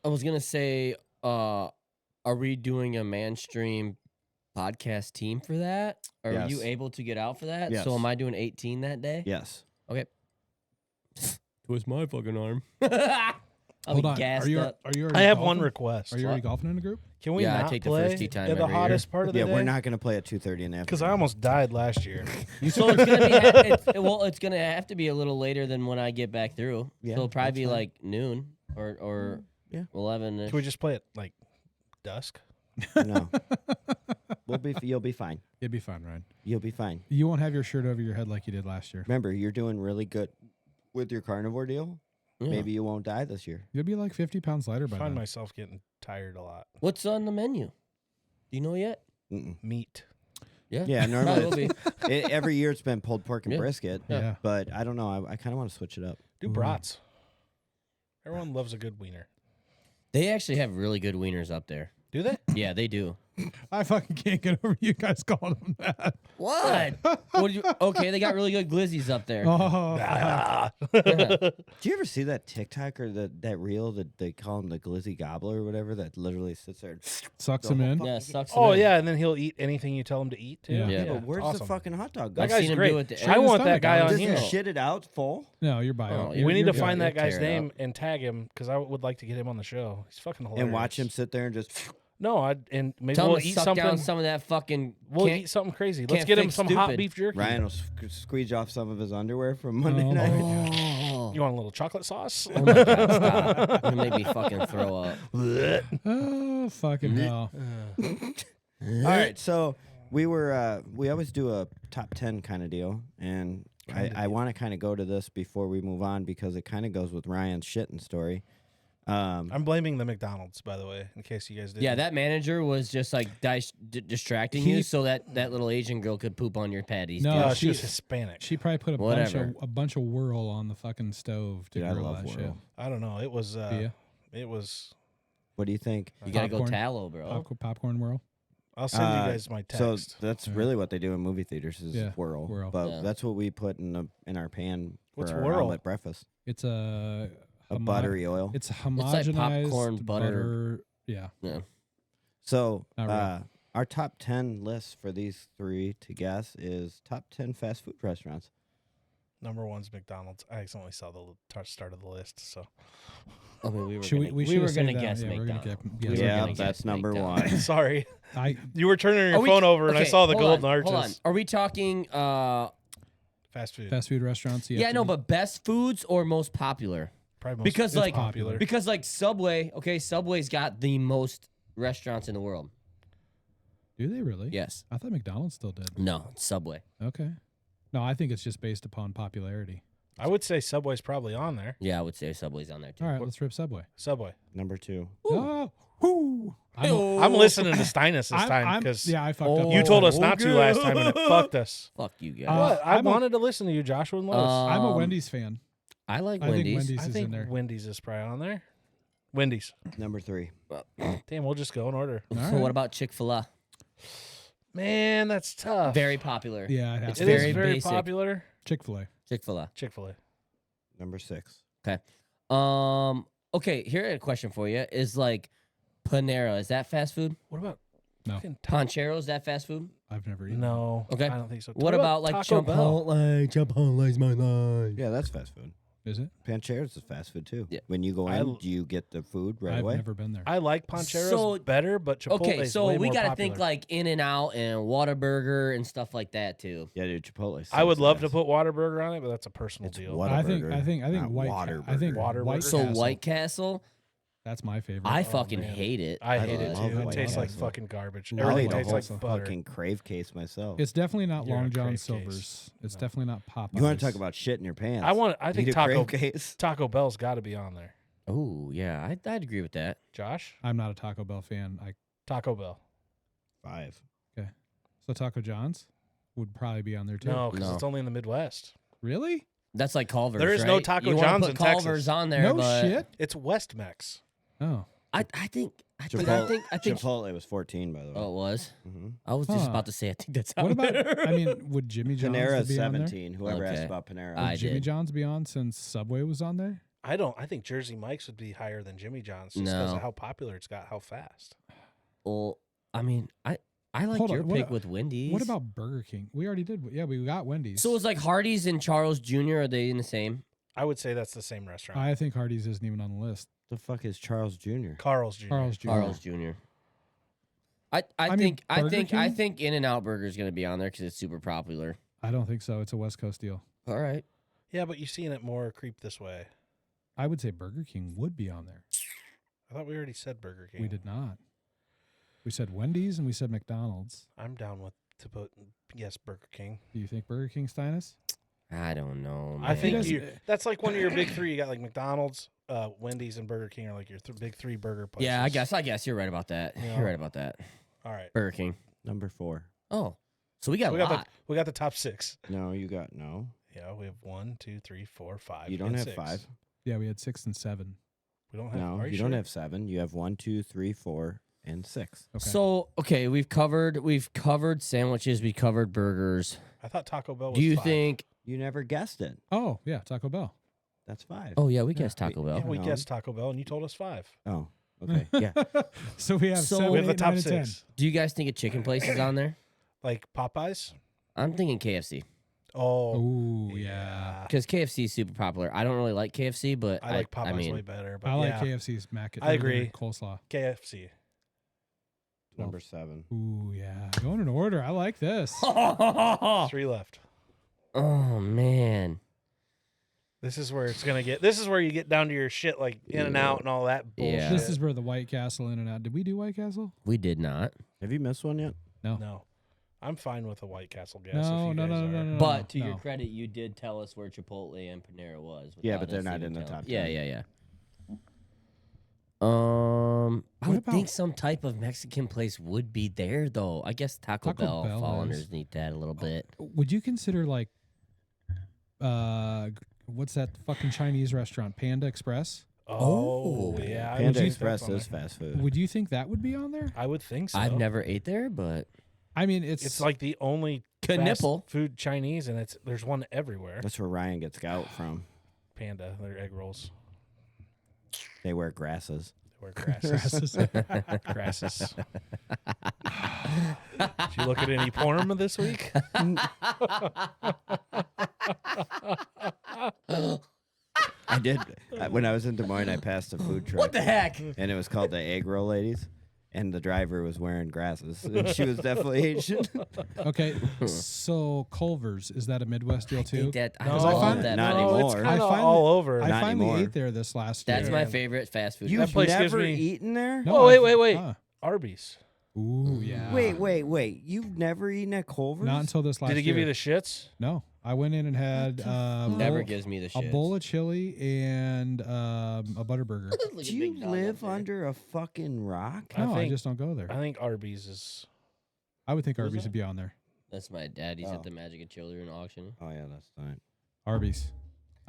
I was going to say, are we doing a Mainstream podcast team for that? Are Yes. you able to get out for that? Yes. So, am I doing 18 that day? Yes. Okay. Twist my fucking arm. I'll Hold be on. gassed Are you up. already I have golfing? one request. Are you already golfing in a group? Can we Yeah, I not take the play first tee time at the every year. hottest part of the Yeah, day? we're not gonna play at 2:30 in the Because I afternoon. almost died last year. So it's gonna be it's gonna have to be a little later than when I get back through. Yeah, so it'll probably that's be fine. like noon or Yeah. 11. Can we just play it like dusk? No. You'll be fine. It'd be fun, Ryan. You'll be fine. You won't have your shirt over your head like you did last year. Remember, you're doing really good with your carnivore deal. Yeah. Maybe you won't die this year. You'll be like 50 pounds lighter I by find then. myself getting tired a lot. What's on the menu? Do you know yet? Mm-mm. Meat. Yeah. Yeah, Probably will normally be. every year it's been pulled pork and Yeah. brisket. Yeah. But I don't know. I kind of want to switch it up. Do Ooh. brats. Everyone loves a good wiener. They actually have really good wieners up there. Do they? Yeah, they do. I fucking can't get over you guys calling them that. What? What do you? Okay, they got really good glizzies up there. Oh, Yeah. Do you ever see that TikTok or that reel that they call him the glizzy gobbler or whatever that literally sits there? And sucks them in. Yeah, sucks. Oh them in. yeah, and then he'll eat anything you tell him to eat too. Yeah. Yeah. But where's awesome. the fucking hot dog? That I've Go? guy's seen him great. do it to I every- want that stomach, guy on Does here. he shit it out full? No, you're bio. Oh, We need you're to find you'll that guy's tear it name and tag him because I would like to get him on the show. He's fucking hilarious. And watch him sit there and just. No, and maybe Tell we'll him to eat suck something. down some of that fucking. We'll can't- eat something crazy. Let's can't get him fix some hot stupid. beef jerky. Ryan will squeeze off some of his underwear from Monday night. Oh. You want a little chocolate sauce? Oh my God! Stop! You're gonna make me fucking throw up. Oh, fucking hell. All right, so we always do a top 10 kind of deal, and I want to kind of go to this before we move on because it kind of goes with Ryan's shitting story. I'm blaming the McDonald's, by the way, in case you guys didn't. Yeah, that manager was just like distracting you so that little Asian girl could poop on your patties. No, dude. she was Hispanic. She probably put Whatever. a bunch of whirl on the fucking stove to Dude, I grill love that shit. whirl. I don't know. It was. Yeah. It was. What do you think? You gotta go Popcorn. tallow, bro. Popcorn whirl. I'll send you guys my text. So that's really what they do in movie theaters is Yeah, whirl. whirl. But Yeah. that's what we put in our pan What's for our whirl? omelet breakfast. It's a Buttery oil. It's like homogenized popcorn, butter. Yeah. Yeah. So Not real. our top 10 list for these three to guess is top 10 fast food restaurants. Number one's McDonald's. I accidentally saw the start of the list, so I mean, we were Should gonna, we should were have gonna saved that. guess Yeah, we're gonna McDonald's. guess We were Yeah, gonna that's guess number McDonald's. one. sorry. I You were turning your Are we- phone over, and I okay, saw the hold golden on, arches. Hold on. Are we talking? Fast food. fast food restaurants. Yeah, no, but best foods or most popular? Probably most Because it's like popular. because like Subway. Okay, Subway's got the most restaurants in the world. do they really? Yes. I thought McDonald's still did. No, it's Subway. Okay. No, I think it's just based upon popularity. I would say Subway's probably on there. Yeah, I would say Subway's on there too. All right, let's rip Subway. Subway. Number 2. Oh, whoo. I'm listening to Steinus this time because yeah, I fucked up. you told us Oh, not to okay. last time, and it fucked us. Fuck you guys. What? I I'm a- wanted to listen to you, Joshua and Lois. I'm a Um, Wendy's fan. I like I think Wendy's. Wendy's I is think in there. Wendy's is probably on there. Wendy's. Number 3. Damn, we'll just go in order. So All what right. about Chick-fil-A? Man, that's tough. Very popular. Yeah, It's It very is very basic. popular. Chick-fil-A. Chick-fil-A. Chick-fil-A. Number 6. Okay. Okay, here a question for you. Is like Panera, is that fast food? What about No. fucking Ponchero, is that fast food? I've never eaten. No. Okay. I don't think so. What Talk about like Taco Bell? Chipotle? Chipotle's my life. Yeah, that's fast food. Is it? Pancheros is fast food too. Yeah. When you go I in, l- do you get the food right I've away? never been there. I like Poncheros So- better, but Chipotle Okay, so way we more gotta popular. think like In-N-Out and Whataburger and stuff like that too. Yeah, dude, Chipotle. I would love to sucks put Whataburger on it, but that's a personal It's deal. what- I think Whataburger, not White. I think Whataburger. White So Castle. White Castle, That's my favorite. I Oh, fucking man. hate it. I I hate it love too. It White tastes like Castle. fucking garbage. I'll I'll Everything eat a tastes whole like butter. fucking crave case myself. It's definitely not You're a Long John crave Silver's. case. It's No. definitely not Popeyes. you want to talk about shit in your pants? I think Eat a Taco crave case. Taco Bell's got to be on there. Oh yeah, I'd agree with that. Josh, I'm not a Taco Bell fan. Taco Bell. 5. So Taco John's would probably be on there too. No, because No. it's only in the Midwest. Really? That's like Culver's. There is no right? Taco you wanna John's put in Culver's Texas. on there, No but shit. It's West Mex. Oh, I think Chipotle was 14, by the way. Oh, it was. hmm I was just Huh. about to say I think that's what on about? there. I mean, would Jimmy John's Panera be on there? 17. Whoever asked Okay. about Panera. I Would Jimmy did. John's be on since Subway was on there? I think Jersey Mike's would be higher than Jimmy John's just because No. of how popular it's got, how fast. Well, I mean, I like Hold your on, what pick a- with Wendy's. What about Burger King? We already did. Yeah, we got Wendy's. So it's like Hardee's and Charles Jr. Are they in the same? I would say that's the same restaurant. I think Hardee's isn't even on the list. The fuck is Charles Jr.? Carl's Jr. Carl's Jr. Charles Jr. I mean, think Burger I King? think In-N-Out Burger is gonna be on there because it's super popular. I don't think so. It's a West Coast deal. All right. Yeah, but you've seen it more creep this way. I would say Burger King would be on there. I thought we already said Burger King. We did not. We said Wendy's and we said McDonald's. I'm down with to put yes Burger King. Do you think Burger King, Steinus? I don't know. I Man. think doesn't- that's like one of your big three. You got like McDonald's, Wendy's, and Burger King are like your big three burger places. Yeah, I guess you're right about that. Yeah. You're right about that. All right. Burger King. Number 4. Oh, so we got So a lot. we got the top 6. No, you got no. Yeah, we have 1, 2, 3, 4, 5. You don't and have 6. 5. Yeah, we had 6 and 7. We don't have. No, are you sure? don't have 7. You have 1, 2, 3, 4, and 6. Okay. So okay, we've covered sandwiches, we covered burgers. I thought Taco Bell was Do you 5. think? You never guessed it. Oh, yeah, Taco Bell. That's 5. Oh yeah, we guessed Taco Bell. Yeah, we No. guessed Taco Bell, and you told us 5. Oh, okay. Yeah. So we have So- 7, We have the 8, top 9, and 10. 6. Do you guys think a chicken place is on there? Like Popeyes. I'm thinking KFC Oh, Ooh, yeah. because KFC is super popular. I don't really like KFC, but I like Popeyes I mean, way better. But I like yeah, KFC's mac. I agree. Coleslaw. KFC. Number 7. Ooh, yeah. Going in order. I like this. 3 left. Oh man. This is where it's gonna get. This is where you get down to your shit like In and Out and all that bullshit. Yeah. This is where the White Castle in and out. Did we do White Castle? We did not. Have you missed one yet? No, I'm fine with a White Castle guess. No, if no, you guys no, are. no, no. But to no. your credit, you did tell us where Chipotle and Panera was. Yeah, without but they're us not even in the telling- top Yeah, 10. yeah. I What would about- think some type of Mexican place would be there, though. I guess Taco Taco Bell Bell fall is. underneath that a little bit. Would you consider like, what's that fucking Chinese restaurant, Panda Express? Oh, yeah. I would Panda think Express that's on is there. fast food. Would you think that would be on there? I would think so. I've never ate there, but I mean, it's It's like the only fast Knipple. food Chinese, and there's one everywhere. That's where Ryan gets gout from. Panda, they're egg rolls. They wear grasses. They wear grasses. grasses. Did you look at any porn this week? I did. When I was in Des Moines, I passed a food truck. what the heck? And it was called the Egg Roll Ladies. And the driver was wearing grasses. And she was definitely Asian. okay. So Culver's, is that a Midwest deal I too? think that I No, love I find- that. not place. No, it's anymore. kind of I finally- all over. I Not finally anymore. ate there this last year. That's my Yeah. favorite fast food. You've That place gives never me- eaten there? No, wait, I've- wait, wait. uh, Arby's. Ooh, yeah. Wait. You've never eaten at Culver's? Not until this last Did year. he give you the shits? No, I went in and had Never bowl- gives me the a shit. bowl of chili and a Butterburger. Do you live under a fucking rock? I No, I think- just don't go there. I think Arby's is. I would think Who's Arby's that? would be on there. That's my daddy's Oh. at the Magic of Children auction. Oh, yeah, that's fine. Arby's.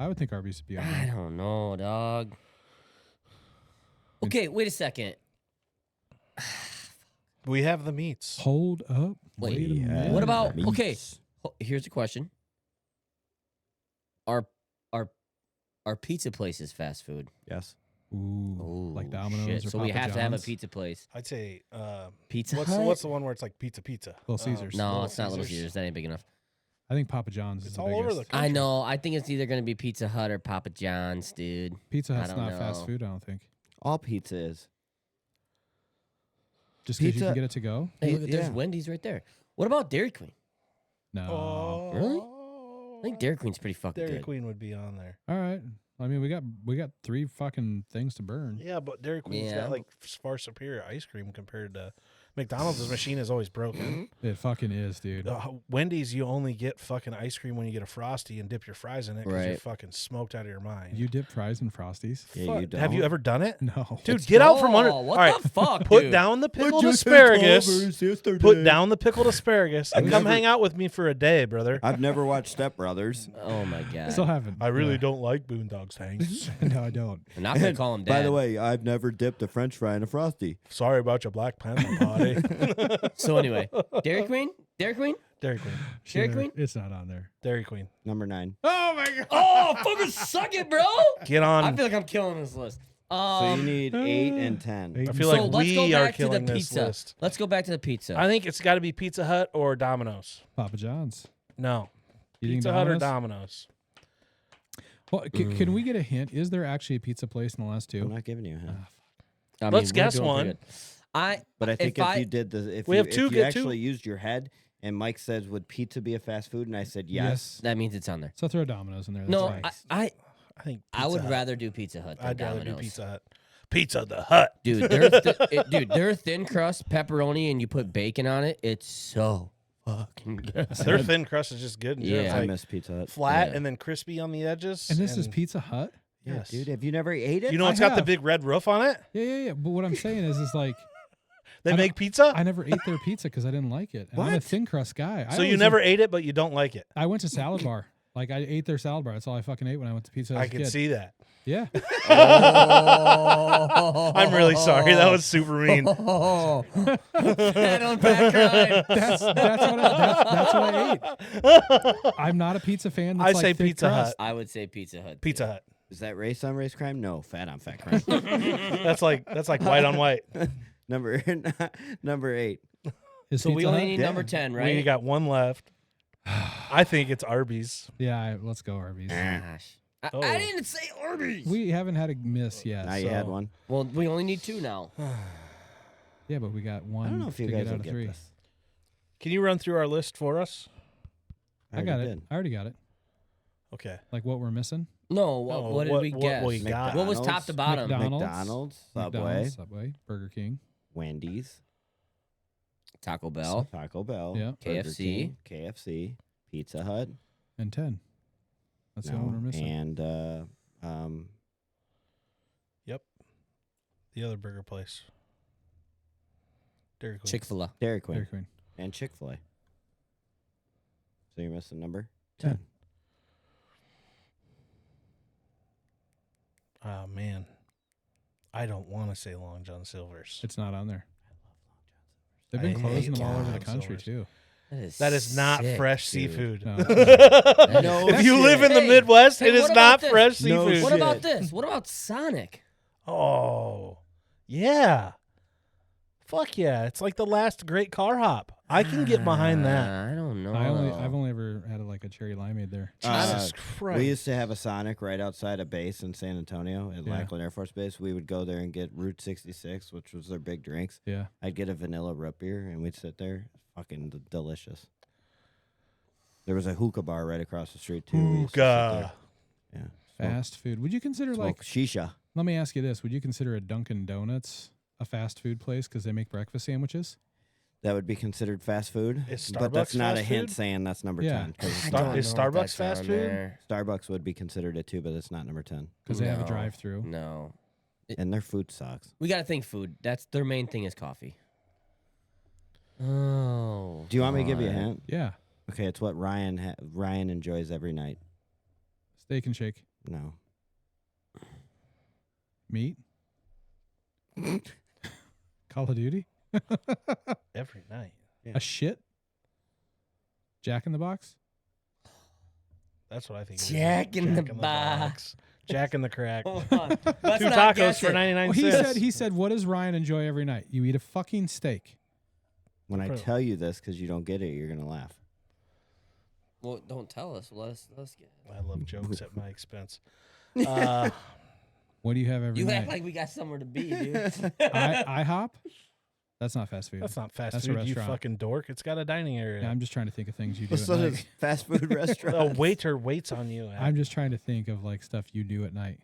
I would think Arby's would be on I there. don't know, dog. Okay, wait a second. We have the meats. Hold up. Wait, Wait a minute. what about Meats. okay? Here's a question. Are pizza places fast food? Yes. Ooh, like Ooh, Domino's shit. or So we Papa have to have a John's? pizza place. I'd say. Pizza What's Hut? the one where it's like pizza? Little Caesars. No, Little it's not Little Caesars. Caesars. That ain't big enough. I think Papa John's is It's the all over biggest. the I country. know. I think it's either gonna be Pizza Hut or Papa John's, dude. Pizza I Hut's don't not know. fast food, I don't think. All pizza is. Just because you Pizza- can get it to go? Hey, look, there's Yeah. Wendy's right there. What about Dairy Queen? No. Oh, Really? I think Dairy Queen's pretty fucking Dairy good. Queen would be on there. All right. I mean, we got 3 fucking things to burn. Yeah, but Dairy Queen's Yeah. got like far superior ice cream compared to McDonald's. Machine is always broken. It fucking is, dude. Wendy's, you only get fucking ice cream when you get a Frosty and dip your fries in it because you're Right. fucking smoked out of your mind. You dip fries in Frosties? Yeah, Fuck, you have you don't. ever done it? No. Dude, get out from under. Oh, what All right, the fuck, put dude? down the pickled asparagus. Put down the pickled asparagus and I've come never- hang out with me for a day, brother. I've never watched Step Brothers. Oh my god. Still haven't. I really Yeah. don't like Boondocks tanks. No, I don't. I'm not gonna call him dad. By the way, I've never dipped a French fry in a Frosty. Sorry about your Black Panther party. So anyway, Dairy Queen. Dairy Queen. Dairy Sure, Queen? It's not on there. Dairy Queen. Number 9. Oh my god. Oh, fucking suck it, bro. Get I on. feel like I'm killing this list. So you need 8 and 10. I feel so like let's go we are back to the killing this pizza. list. Let's go back to the pizza. I think it's got to be Pizza Hut or Domino's. Papa John's. No, Eating Pizza Hut or Domino's? Domino's. Well, can we get a hint? Is there actually a pizza place in the last I'm 2? not giving you a hint. I mean, Let's we're guess doing pretty one. good. I But I think if if you did the if We you, have two, if you get two. actually used your head and Mike says would pizza be a fast food and I said yes. that means it's on there. So throw Domino's in there. That's No, fine. I I think I would Pizza Hut. rather do Pizza Hut than I'd rather Domino's. do Pizza Hut. Pizza the Hut. Dude, they're thin crust pepperoni and you put bacon on it. It's so fucking good. Their thin crust is just good. And Yeah. it's I like miss Pizza Hut. flat Yeah. and then crispy on the edges. and this is Pizza Hut? Yes, Dude, have you never ate it? You know, I it's got the have. big red roof on it. Yeah. But what I'm saying is like They I make pizza. I never ate their pizza because I didn't like it. And I'm a What? thin crust guy. So you never ate it, but you don't like it. I went to Salad Bar. Like I ate their salad bar. That's all I fucking ate when I went to pizza. As I a can kid. see that. Yeah. I'm really sorry. That was super mean. Oh, I don't back crying. That's what I ate. I'm not a pizza fan. That's I like say thick Pizza crust. Hut. I would say Pizza Hut. Pizza Hut. Is that race on race crime? No, fat on fat crime. That's like white on white. number 8. Is So we Pizza only Hut? need number 10, We right? got one left. I think it's Arby's. Yeah, let's go Arby's. Gosh. Oh. I didn't say Arby's. We haven't had a miss yet. Now you had So- one. Well, we only need 2 now. Yeah, but we got one. I don't know if you to guys get will out of get 3. this. Can you run through our list for us? I got already it. did. I already got it. Okay. Like what we're missing? No, No, what did we guess? we got? What was top to bottom? McDonald's, Subway, Burger King. Wendy's, Taco Bell. Taco Bell, Yeah. Burger KFC. King, KFC, Pizza Hut. And 10. That's the only one we're missing. And Yep. The other burger place. Dairy Queen. Chick-fil-A. Dairy Queen Dairy Queen. and Chick-fil-A. So you're missing number 10. Oh, man. I don't want to say Long John Silver's. It's not on there. They've been I closing hate them all over the Long country, Silver's. too. That is not sick, fresh dude. seafood. No. No If you shit. live in the Hey, Midwest, hey, it is what not about this? fresh No seafood. What shit. about this? What about Sonic? Oh, yeah. Fuck yeah. It's like the last great car hop. I can get behind that. I don't know. I've only ever had like a cherry limeade there. Jesus we Christ. used to have a Sonic right outside a base in San Antonio at Yeah. Lackland Air Force Base. We would go there and get Route 66, which was their big drinks. Yeah. I'd get a vanilla root beer, and we'd sit there. Fucking delicious. There was a hookah bar right across the street, too. We used to sit Hookah. there. Yeah. Fast food. Would you consider Smoke shisha. let me ask you this. Would you consider a Dunkin' Donuts a fast food place because they make breakfast sandwiches? That would be considered fast food. Is But that's Starbucks not a fast hint food? saying that's number Yeah. 10. 'cause I Star- don't is know if Starbucks that's fast on food? there. Starbucks would be considered it too, but it's not number 10. Because they have a No. drive-through. No. And their food sucks. We got to think food. That's their main thing is coffee. Oh. Do you want me to give you a God. hint? Yeah. Okay, it's what Ryan enjoys every night. Steak and shake. No. Meat. Call of Duty. Every night. A shit. Jack in the Box. That's what I think. it is. Jack in the Box. Jack in the crack. Hold on. Let's 2 not tacos guess for it. 99 Well, cents. he said, what does Ryan enjoy every night? You eat a fucking steak. When I Bro. tell you this because you don't get it, you're going to laugh. Well, don't tell us. Let's get. I love jokes at my expense. What do you have every You night? act like we got somewhere to be, dude. IHOP? That's not fast food. That's not fast That's a food, you restaurant. fucking dork. It's got a dining area. Yeah, I'm just trying to think of things you do at So does night. fast food a restaurant. waiter waits on you. I'm just trying to think of like stuff you do at night.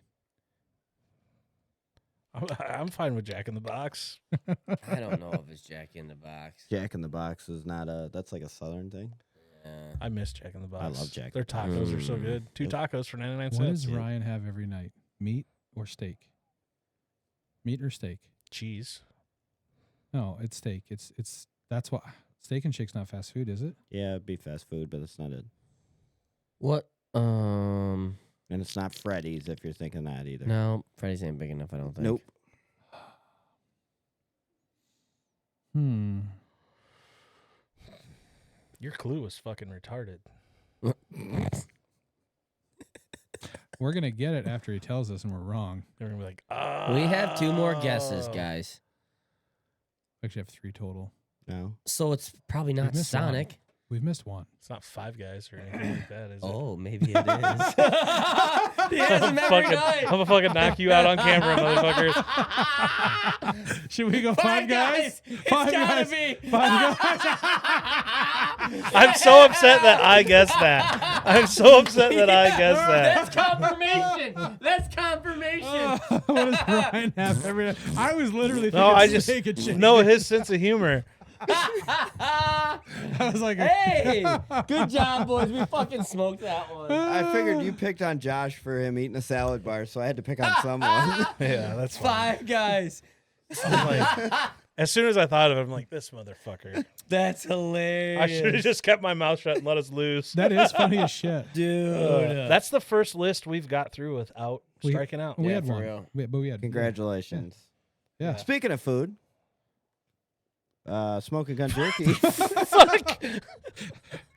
I'm fine with Jack in the Box. I don't know if it's Jack in the Box. Jack in the Box is not that's like a southern thing. I miss Jack in the Box. I love Jack in Their the Box. tacos are so good. 2 tacos for 99 What cents. does Ryan have every night? Meat or steak? Meat or steak? Cheese. No, it's steak. It's that's what steak and shake's not fast food, is it? Yeah, it'd be fast food, but it's not it. What? And it's not Freddy's if you're thinking that either. No, Freddy's ain't big enough. I don't think. Nope. Your clue was fucking retarded. We're gonna get it after he tells us, and we're wrong. They're gonna be like, We have 2 more guesses, "Oh." guys. We actually have 3 total. No. So it's probably not missed one. Sonic. We've missed one. It's not Five Guys or anything like that, is it? Oh, maybe it is. He has I'm them every fucking, night. I'm gonna fucking knock you out on camera, motherfuckers. Should we go Five Guys. It's Five gotta Guys. be. 5 Guys. I'm so upset that I guessed that. I'm so upset that I guessed that. That's confirmation. That's confirmation. What does Ryan have every night? I was literally thinking No, I just steak and shake. know his sense of humor. I was like, Hey, good job, boys. We fucking smoked that one. I figured you picked on Josh for him eating a salad bar, so I had to pick on someone. Yeah, that's fine. 5 Guys. I'm like, as soon as I thought of it, I'm like, this motherfucker. That's hilarious. I should have just kept my mouth shut and let us loose. that is funny as shit. Dude. That's the first list we've got through without We- striking out. We Yeah, had for one. real. But we had Congratulations. Yeah. Speaking of food, smoking gun jerky.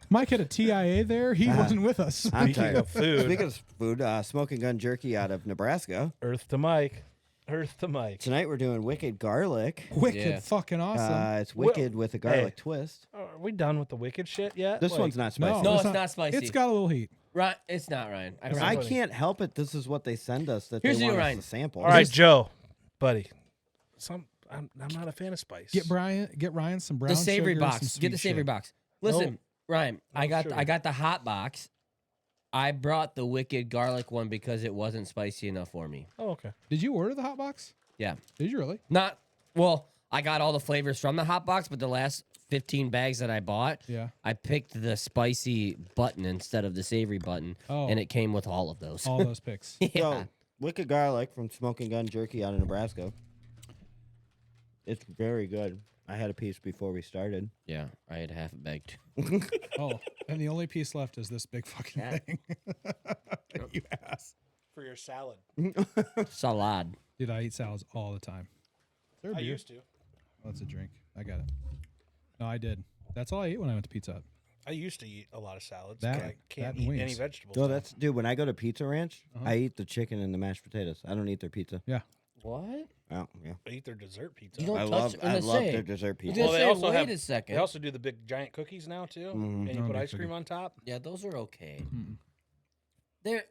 Mike had a TIA there. He wasn't with us. I'm Speaking tired. of food. Speaking of food, smoking gun jerky out of Nebraska. Earth to Mike. Earth to Mike. Tonight we're doing wicked garlic. Wicked Yeah. fucking awesome. It's wicked with a garlic twist. Are we done with the wicked shit yet? This Like, one's not no, spicy. No, it's it's not spicy. It's got a little heat. Ryan, it's not, Ryan. I It's I promise. can't help it. This is what they send us that Here's they the want Ryan. us to sample. All right, Joe, buddy. I'm not a fan of spice. Get Ryan some brown The savory sugar, box. some sweet Get the savory shit. box. Listen, Nope. Ryan, I No sugar. got the hot box. I brought the wicked garlic one because it wasn't spicy enough for me. Oh, okay. Did you order the hot box? Yeah. Did you really? Not well, I got all the flavors from the hot box, but the last 15 bags that I bought, Yeah. I picked the spicy button instead of the savory button, Oh. and it came with all of those. All those picks. Yeah. So, Wicked Garlic from Smoking Gun Jerky out of Nebraska. It's very good. I had a piece before we started. Yeah, I had half a bag too. Oh, and the only piece left is this big fucking Yeah. thing. You ass. For your salad. Salad. Dude, I eat salads all the time. Is there a I beer? used to. Oh, that's a drink. I got it. No, I did. That's all I ate when I went to Pizza Hut. I used to eat a lot of salads. That- I can't that eat and any wings. vegetables. No, now. that's dude. When I go to Pizza Ranch, Uh-huh. I eat the chicken and the mashed potatoes. I don't eat their pizza. What? Oh yeah, I eat their dessert pizza. You don't I touch love it. I'm gonna say. their dessert I was pizza. gonna Well, they say, also wait have- a second. They also do the big giant cookies now too, Mhm. and you Oh, put big ice cream cookie. on top. Yeah, those are okay. Mm-mm. They're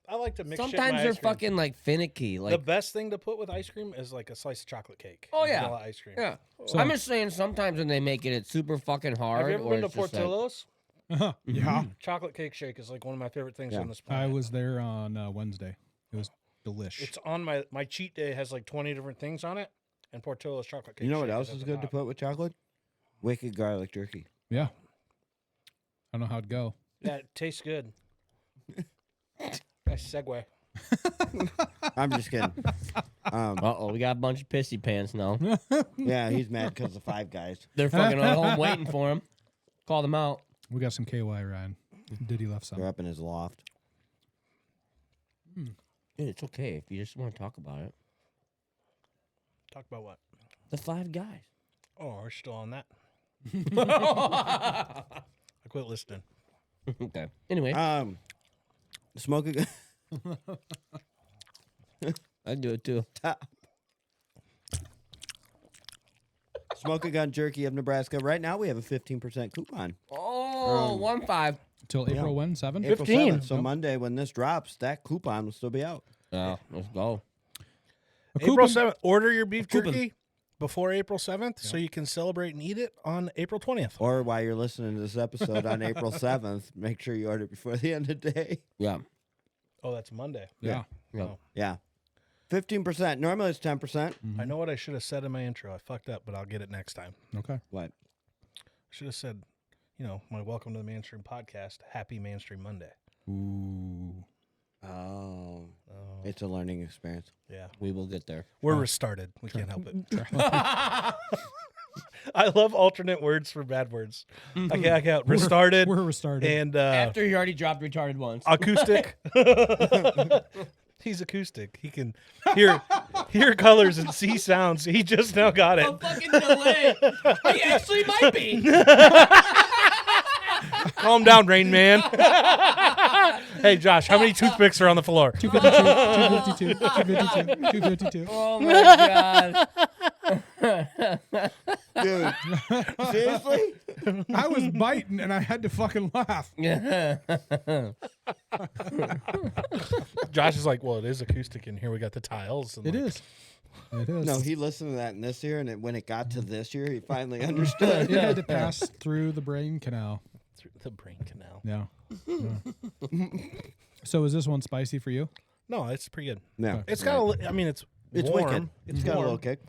I like to mix. shit in sometimes my they're ice cream. fucking like finicky. The Like best thing to put with ice cream is like a slice of chocolate cake. Oh, and yeah. vanilla ice cream. yeah. So- I'm just saying sometimes when they make it, it's super fucking hard. Have you ever or been to it's just like- Portillo's? Uh-huh. Yeah. Chocolate cake shake is like one of my favorite things Yeah. on this I planet. was there on Wednesday. It was delish. It's on my cheat day. Has like 20 different things on it, and Portillo's chocolate cake. You know what shake else at is the good to top. put with chocolate? Wicked Garlic Jerky. Yeah. I don't know how it'd go. Yeah, it tastes good. Nice segue. I'm just kidding. Uh-oh, we got a bunch of pissy pants now. Yeah, he's mad because of Five Guys. They're fucking at home waiting for him. Call them out. We got some KY, Ryan. Diddy left some. They're up in his loft. Dude, it's okay if you just want to talk about it. Talk about what? The Five Guys. Oh, we're still on that. I quit listening. Okay. Anyway, Smoking I do it too. Smoking Gun Jerky of Nebraska. Right now we have a 15% coupon. Oh, 1-5. Till April when? 7? April 15. 7th. So Monday when this drops, that coupon will still be out. Yeah, let's go. A April coupon- 7th. Order your beef coupon. jerky before April 7th so you can celebrate and eat it on April 20th. Or while you're listening to this episode on April 7th, make sure you order before the end of the day. Yeah. Oh, that's Monday. Yeah. Yeah. Oh. Yeah. 15%. Normally it's 10%. I know what I should have said in my intro. I fucked up, but I'll get it next time. Okay. What? I should have said, my welcome to the Mainstream Podcast. Happy Mainstream Monday. Ooh. Oh. Oh, It's a learning experience. yeah. We will get there. We're restarted. We can't help it. I love alternate words for bad words. I got restarted We're restarted. and After he already dropped retarded once. acoustic. He's acoustic. He can hear colors and see sounds. He just now got it. A fucking delay. He actually might be. Calm down, Rain Man. Hey, Josh, how many toothpicks are on the floor? 252, 252, 252. Oh my god. Dude. Seriously? I was biting and I had to fucking laugh. Josh is like, well, it is acoustic in here. We got the tiles. And It like, is. It is. No, he listened to that in this year, and when it got to this year, he finally understood. It had to pass through the brain canal. through the brain canal. Yeah. Yeah. So is this one spicy for you? No, it's pretty good. No. It's got it's warm. wicked. It's got a little kick.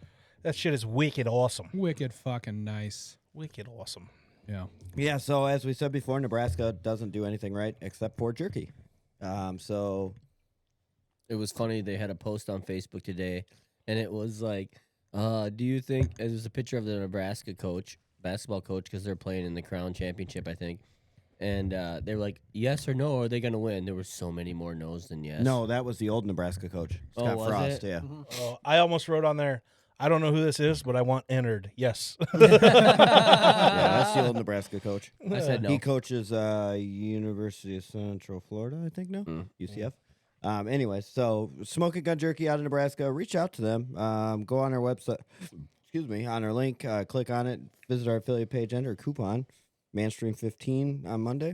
That shit is wicked awesome. Wicked fucking nice. Wicked awesome. Yeah. Yeah, so as we said before, Nebraska doesn't do anything right except for jerky. So It was funny. They had a post on Facebook today, and it was like, do you think, it was a picture of the Nebraska basketball coach, because they're playing in the Crown Championship, I think. And they were like, yes or no, are they going to win? There were so many more no's than yes. no, that was the old Nebraska coach, Scott was Frost. it? Yeah, Oh, I almost wrote on there, I don't know who this is, but I want entered. Yes. yeah, that's the old Nebraska coach. I said no. He coaches University of Central Florida, I think now, UCF. Anyways, so Smoking Gun Jerky out of Nebraska. Reach out to them. Go on our website. Excuse me, on our link. Click on it. Visit our affiliate page. Enter coupon Manstream 15 on Monday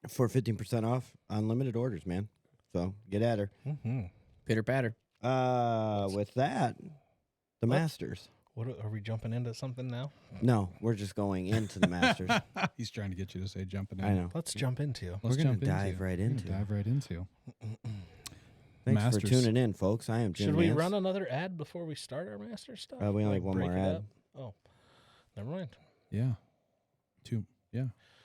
for 15% off unlimited orders. Man, so get at her. Mm-hmm. Pitter patter. With that, The Masters. What are we jumping into something now? No, we're just going into the Masters. He's trying to get you to say jumping in. I know. Let's jump into. Let's We're gonna jump dive into. right We're gonna into. Dive right into. Thanks Masters. for tuning in, folks. I am Jim. Should we Nance. run another ad before we start our master stuff? We only have one break more it ad. up? Oh, never mind. Yeah. Two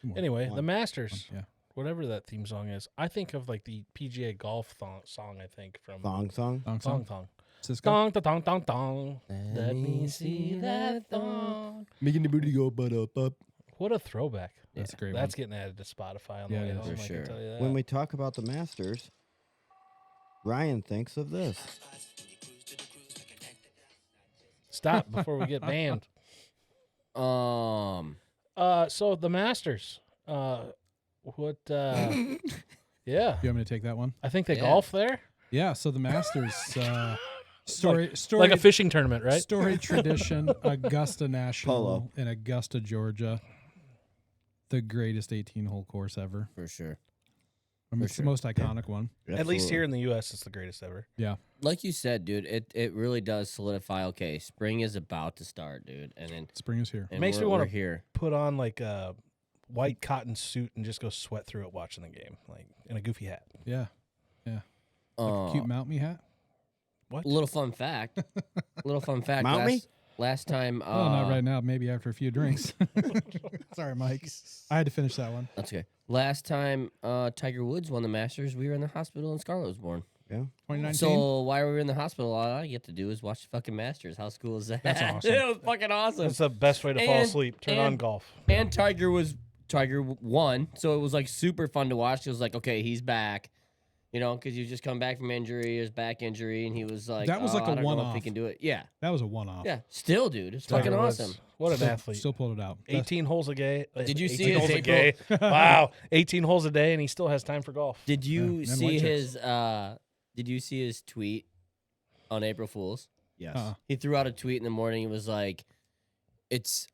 more. Anyway, One. the Masters, Yeah. whatever that theme song is, I think of like the PGA golf song. I think from Thong song. Thong Thong song. Thong. Cisco. Thong thong thong thong. Let me see that thong. Making the booty go butt up. What a throwback! That's a great That's getting added to Spotify on Yeah, the way it is. home. For I sure. can tell you that. When we talk about the Masters, Ryan thinks of this. Stop before we get banned. So the Masters. What? Yeah, You want me to take that one? I think they Yeah. golf there, Yeah. So the Masters story like a fishing tournament, right? story tradition. Augusta National Polo. in Augusta, Georgia. The greatest 18-hole course ever. For sure. I mean, For it's sure. the most iconic one. At least here in the U.S., it's the greatest ever. Yeah. Like you said, dude, it really does solidify. Okay, spring is about to start, dude, and then Spring is here. and Makes me we're wanna here. Put on like a white cotton suit and just go sweat through it watching the game, like in a goofy hat. Yeah. Like a cute mount me hat. What? Little fun fact. Mount me? Last time. Oh, not right now. Maybe after a few drinks. Sorry, Mike. I had to finish that one. That's okay. Last time Tiger Woods won the Masters, we were in the hospital and Scarlett was born. Yeah. 2019. So while we were in the hospital, all I get to do is watch the fucking Masters. How cool is that? That's awesome. It was fucking awesome. That's the best way to fall And- asleep. Turn on and- golf. And Tiger won, so it was like super fun to watch. It was like, okay, he's back, you know, because you just come back from injury, his back injury, and he was like, That was like I a don't know if he one-off. can do it. Yeah, That was a one-off. yeah. Still, dude, it's Tiger fucking Woods. awesome. What an Still- athlete. Still pulled it out. 18 holes a day. Did you see 18 his holes a April- day? Wow, 18 holes a day, and he still has time for golf. Did you and see white his? Did you see his tweet on April Fool's? Yes. He threw out a tweet in the morning. He was like,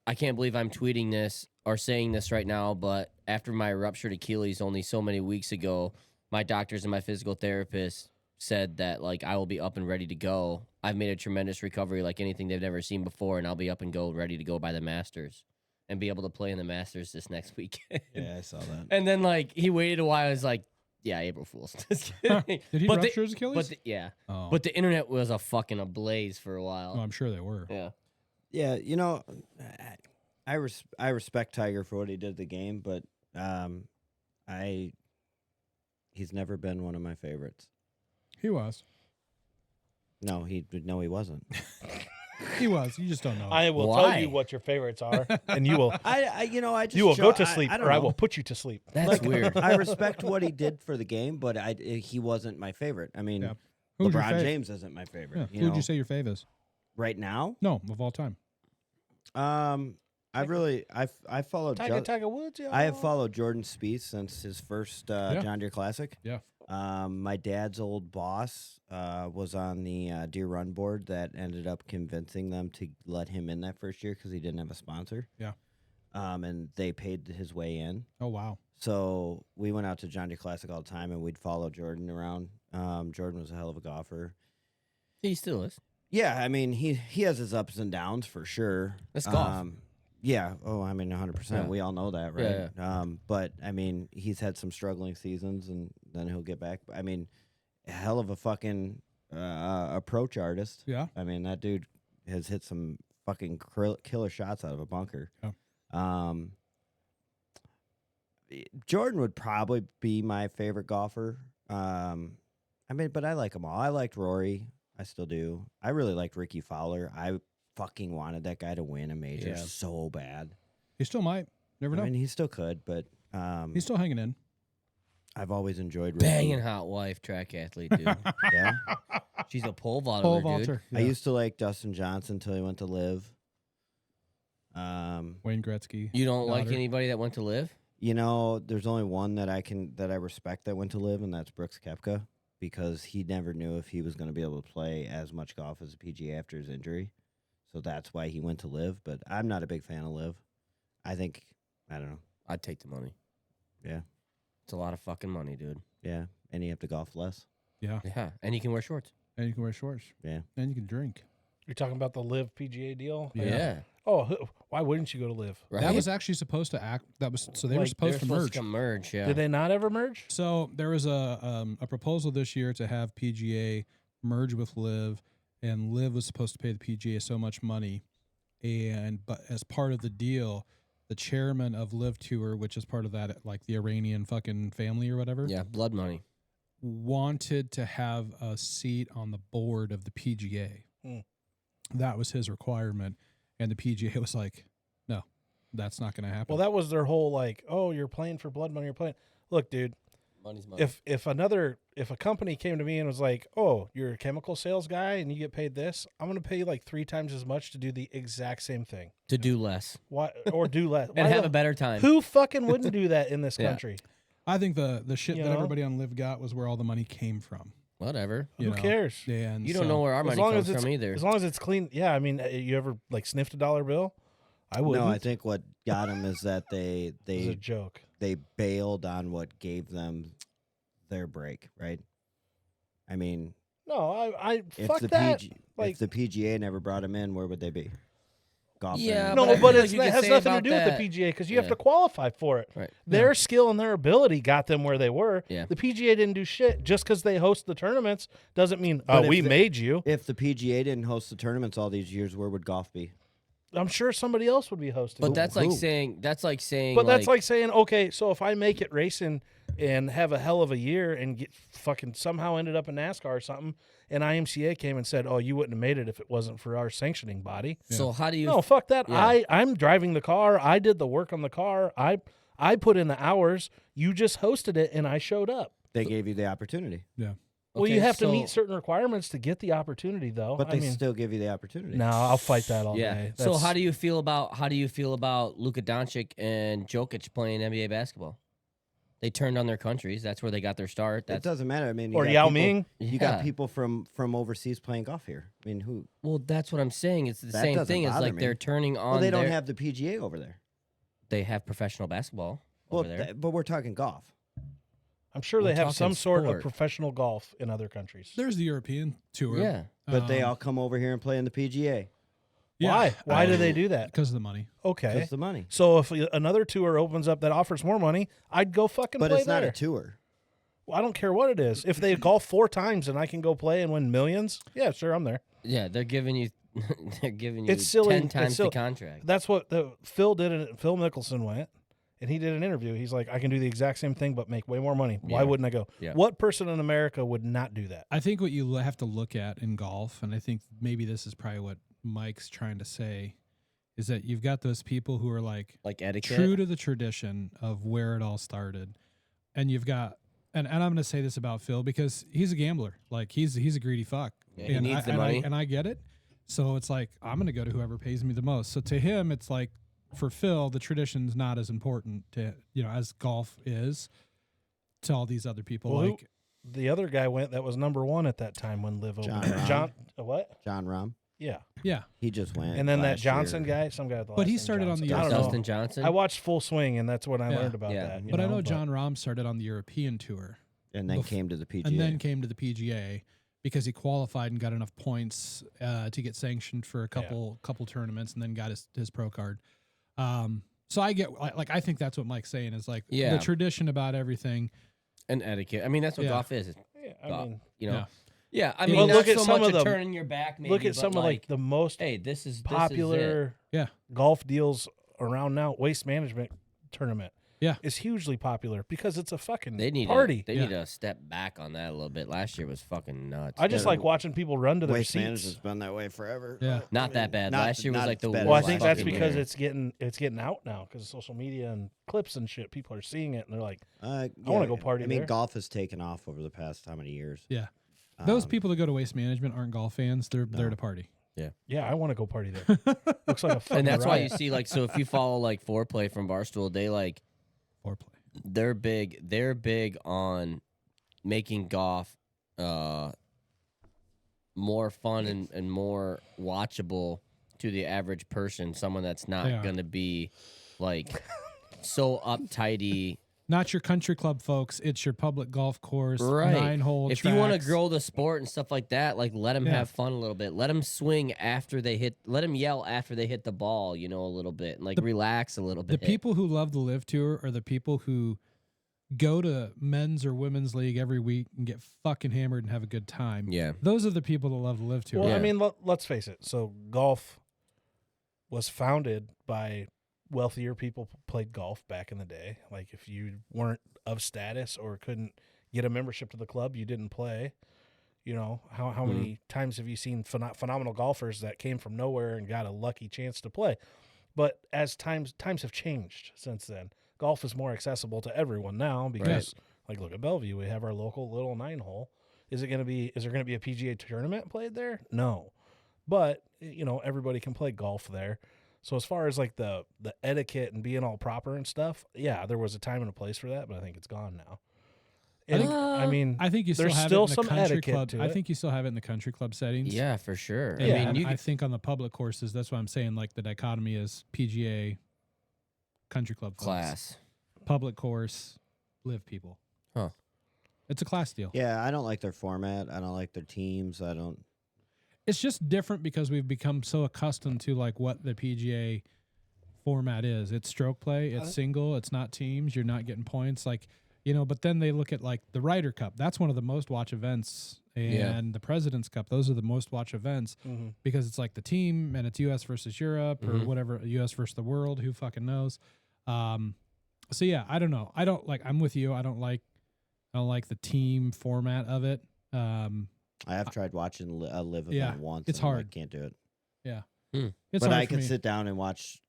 I can't believe I'm tweeting this or saying this right now, but after my ruptured Achilles only so many weeks ago, my doctors and my physical therapist said that like I will be up and ready to go. I've made a tremendous recovery like anything they've never seen before, and I'll be up and go ready to go by the Masters and be able to play in the Masters this next weekend. Yeah, I saw that. And then like he waited a while. I was like, yeah, April Fool's. Just kidding. Did he But rupture his Achilles? yeah. Oh. But the internet was a fucking ablaze for a Oh, while. I'm sure they were. Yeah. Yeah, you know, I respect Tiger for what he did at the game, but he's never been one of my favorites. He was. No, he wasn't. He was. You just don't know. I will Why? tell you what your favorites are, and you will I just you will go to I- sleep, I don't or I know. will put you to sleep. That's weird. I respect what he did for the game, but he wasn't my favorite. I mean, Yeah. Who's your LeBron fave? James isn't my favorite. Yeah. You Who would know? you say your fave is? Right now? No, of all time. I followed Tiger Woods. I have followed Jordan Spieth since his first John Deere Classic. Yeah. My dad's old boss was on the Deere Run board that ended up convincing them to let him in that first year because he didn't have a sponsor. Yeah. And they paid his way in. Oh, wow. So we went out to John Deere Classic all the time, and we'd follow Jordan around. Jordan was a hell of a golfer. He still is. Yeah, I mean he has his ups and downs for sure. That's golf. Yeah. Oh, I mean 100%. Yeah. We all know that, right? Yeah, But I mean he's had some struggling seasons, and then he'll get back. I mean, a hell of a fucking approach artist. Yeah. I mean that dude has hit some fucking killer shots out of a bunker. Yeah. Jordan would probably be my favorite golfer. I mean, but I like them all. I liked Rory. I still do. I really liked Ricky Fowler. I fucking wanted that guy to win a major Yeah. so bad. He still might. Never know. I mean, he still could, but He's still hanging in. I've always enjoyed Ricky. Banging hot wife, track athlete, dude. Yeah. She's a pole vaulter, Pole dude. vaulter. I Yeah. used to like Dustin Johnson until he went to live. Wayne Gretzky. You don't like daughter. anybody that went to live? You know, there's only one that I respect that went to live, and that's Brooks Koepka, because he never knew if he was going to be able to play as much golf as a PGA after his injury. So that's why he went to live. But I'm not a big fan of live. I don't know. I'd take the money. Yeah. It's a lot of fucking money, dude. Yeah. And you have to golf less. Yeah. Yeah. And you can wear shorts. And you can wear shorts. Yeah. And you can drink. You're talking about the Live PGA deal? Yeah. Oh, why wouldn't you go to Live? Right. That was actually supposed to act. That was so they were Like, supposed to merge. merge. Yeah. Did they not ever merge? So there was a proposal this year to have PGA merge with Live, and Live was supposed to pay the PGA so much money, but as part of the deal, the chairman of Live Tour, which is part of that, like the Iranian fucking family or whatever, Yeah, blood money. wanted to have a seat on the board of the PGA. That was his requirement, and the PGA was like, "No, that's not going to happen." Well, that was their whole like, oh, you're playing for blood money. You're playing. Look, dude. Money's money. If a company came to me and was like, oh, you're a chemical sales guy and you get paid this, I'm going to pay you like 3 times as much to do the exact same thing. To do less. Why or do less And Why have the- a better time. Who fucking wouldn't do that in this Yeah. country? I think the shit You that know? everybody on Live got was where all the money came from. Whatever. you Who know? cares? And You don't so- know where our As money long comes as it's from either. as long as it's clean. Yeah, I mean, you ever like sniffed a dollar bill? I wouldn't. No, I think what got them is that it was a joke. they bailed on what gave them their break, right? I mean, No, I if fuck the that. if the PGA never brought them in, where would they be? Golfing. Yeah, No, but I but feel it's, like you it could has say nothing to about do that- with the PGA because you have Yeah. to qualify for it. Right. Their skill and their ability got them where they were. Yeah. The PGA didn't do shit. Just because they host the tournaments doesn't mean, But oh, if we the- made you. If the PGA didn't host the tournaments all these years, where would golf be? I'm sure somebody else would be hosting. But it. that's like Who? saying But that's like saying, okay, so if I make it racing and have a hell of a year and get fucking somehow ended up in NASCAR or something, and IMCA came and said, oh, you wouldn't have made it if it wasn't for our sanctioning body. So how do you No, fuck that. Yeah. I'm driving the car. I did the work on the car. I put in the hours. You just hosted it, and I showed up. They gave you the opportunity, Yeah. Well, Okay, you have to so- meet certain requirements to get the opportunity, though. but I they mean, still give you the opportunity. no, I'll fight that all Yeah. day. So That's- how do you feel about Luka Doncic and Jokic playing NBA basketball? They turned on their countries. That's where they got their start. It That's doesn't matter. I mean, you or got Yao people- Ming? You got Yeah. people from overseas playing golf here. I mean, who? well, that's what I'm saying. It's the That same doesn't thing. It's bother like me. they're turning on. Well, they don't their- have the PGA over there. They have professional basketball Well, over there. but we're talking golf. I'm sure We're they have talking some sort of sport. professional golf in other countries. There's the European tour. Yeah. But they Um, all come over here and play in the PGA yeah. Why? Why do they do that? Because of the money. Okay. because the money. So if another tour opens up that offers more money, I'd go fucking But play it's not there. a tour. Well, I don't care what it is. If they golf 4 times and I can go play and win millions, yeah, sure, I'm there. Yeah, they're giving you they're giving you It's silly. 10 It's times silly. the contract. That's what Phil did. Phil Mickelson went, and he did an interview. He's like, I can do the exact same thing, but make way more money. Why Yeah. wouldn't I go? Yeah. What person in America would not do that? I think what you have to look at in golf, and I think maybe this is probably what Mike's trying to say, is that you've got those people who are like Like etiquette. true to the tradition of where it all started, and you've got, and I'm going to say this about Phil because he's a gambler, like he's a greedy fuck, Yeah, he and needs the and money. and I get it. So it's like I'm going to go to whoever pays me the most. So to him, it's like for Phil, the tradition's not as important to as golf is to all these other people. Well, who- like The other guy went that was number 1 at that time when Liv John opened. Rahm. John, what? John Rahm. Yeah. yeah, He just went. And then that last Johnson year. guy, some guy with the But last he name started on Johnson. the I don't know. Dustin Johnson. I watched Full Swing, and that's when I Yeah. learned about Yeah. that. you but I know but- John Rahm started on the European tour. and then Bef- came to the PGA. and then came to the PGA because he qualified and got enough points to get sanctioned for a couple tournaments, and then got his pro card. So I get I think that's what Mike's saying is like Yeah. the tradition about everything. And etiquette. I mean, that's what Yeah. golf is. Yeah, I golf, mean, you know. Yeah. Yeah, I Well, mean, look not at so some much of a the- turning your back. Maybe, look at but some of like the most hey, this is popular Yeah. golf deals around now. Waste Management tournament. Yeah. is hugely popular because it's a fucking They need party. They Yeah. need to step back on that a little bit. Last year was fucking nuts. I just Yeah. like watching people run to their Waste seats. Management's been that way forever. Yeah. Not that bad. Not- Last year was not like the as bad as Well, I worst think that's fucking because year. it's getting out now because social media and clips and shit. People are seeing it and they're like, I wanna go party I mean, there. golf has taken off over the past how many years? Yeah. Those Um, people that go to Waste Management aren't golf fans. They're there No. to party. "Yeah, I want to go party there." Looks like a fucking and that's why you riot. see like so if you follow like Foreplay from Barstool, they like Foreplay. they're big on making golf more fun and more watchable to the average person, someone that's They not are. gonna be like so uptighty Not your country club folks. It's your public golf course, Right. 9-hole If you want to tracks. grow the sport and stuff like that, like let them Yeah. have fun a little bit. Let them swing after they hit. Let them yell after they hit the ball, you know, a little bit, and like relax a little The bit. people who love the Live Tour are the people who go to men's or women's league every week and get fucking hammered and have a good time. Yeah. Those are the people that love the Live Tour. Well, Yeah. I mean, let's face it. So golf was founded by wealthier people who played golf back in the day. Like if you weren't of status or couldn't get a membership to the club, you didn't play. You know, how many times have you seen phenomenal golfers that came from nowhere and got a lucky chance to play? But as times have changed since then. Golf is more accessible to everyone now because, like, look at Bellevue. We have our local little 9-hole. Is there going to be a PGA tournament played there? No, but you know everybody can play golf there. So as far as like the etiquette and being all proper and stuff, yeah, there was a time and a place for that, but I think it's gone now. I mean, I think you still there's have still it in the some country etiquette club. to I it. think you still have it in the country club settings. Yeah, for sure. And, Yeah, I mean, you I think on the public courses, that's why I'm saying like the dichotomy is PGA, country club folks. class. Public course, live people. Huh. It's a class deal. Yeah, I don't like their format. I don't like their teams. I don't. It's just different because we've become so accustomed to like what the PGA format is. It's stroke play, it's single, it's not teams, you're not getting points. Like, you know, but then they look at like the Ryder Cup. That's one of the most watched events. And the President's Cup, those are the most watched events because it's like the team and it's US versus Europe or whatever, US versus the world, who fucking knows. So yeah, I don't know. I'm with you. I don't like the team format of it. I have tried watching a live event Yeah, once. it's and I hard. can't do it. Yeah. Hmm. It's But hard I for can me. sit down and watch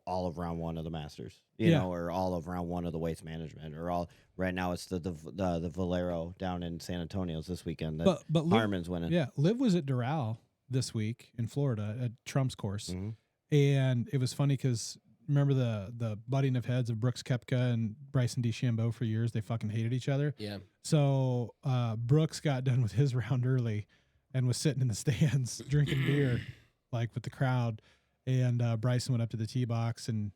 all of round one of the Masters, you know, or all of round one of the Waste Management, or all. Right now, it's the Valero down in San Antonio's this weekend. That But Harmon's winning. Yeah, Liv was at Doral this week in Florida at Trump's course, Mhm. and it was funny because remember the butting of heads of Brooks Koepka and Bryson DeChambeau for years. They fucking hated each other. Yeah. So Brooks got done with his round early and was sitting in the stands drinking beer, like with the crowd. And Bryson went up to the tee box and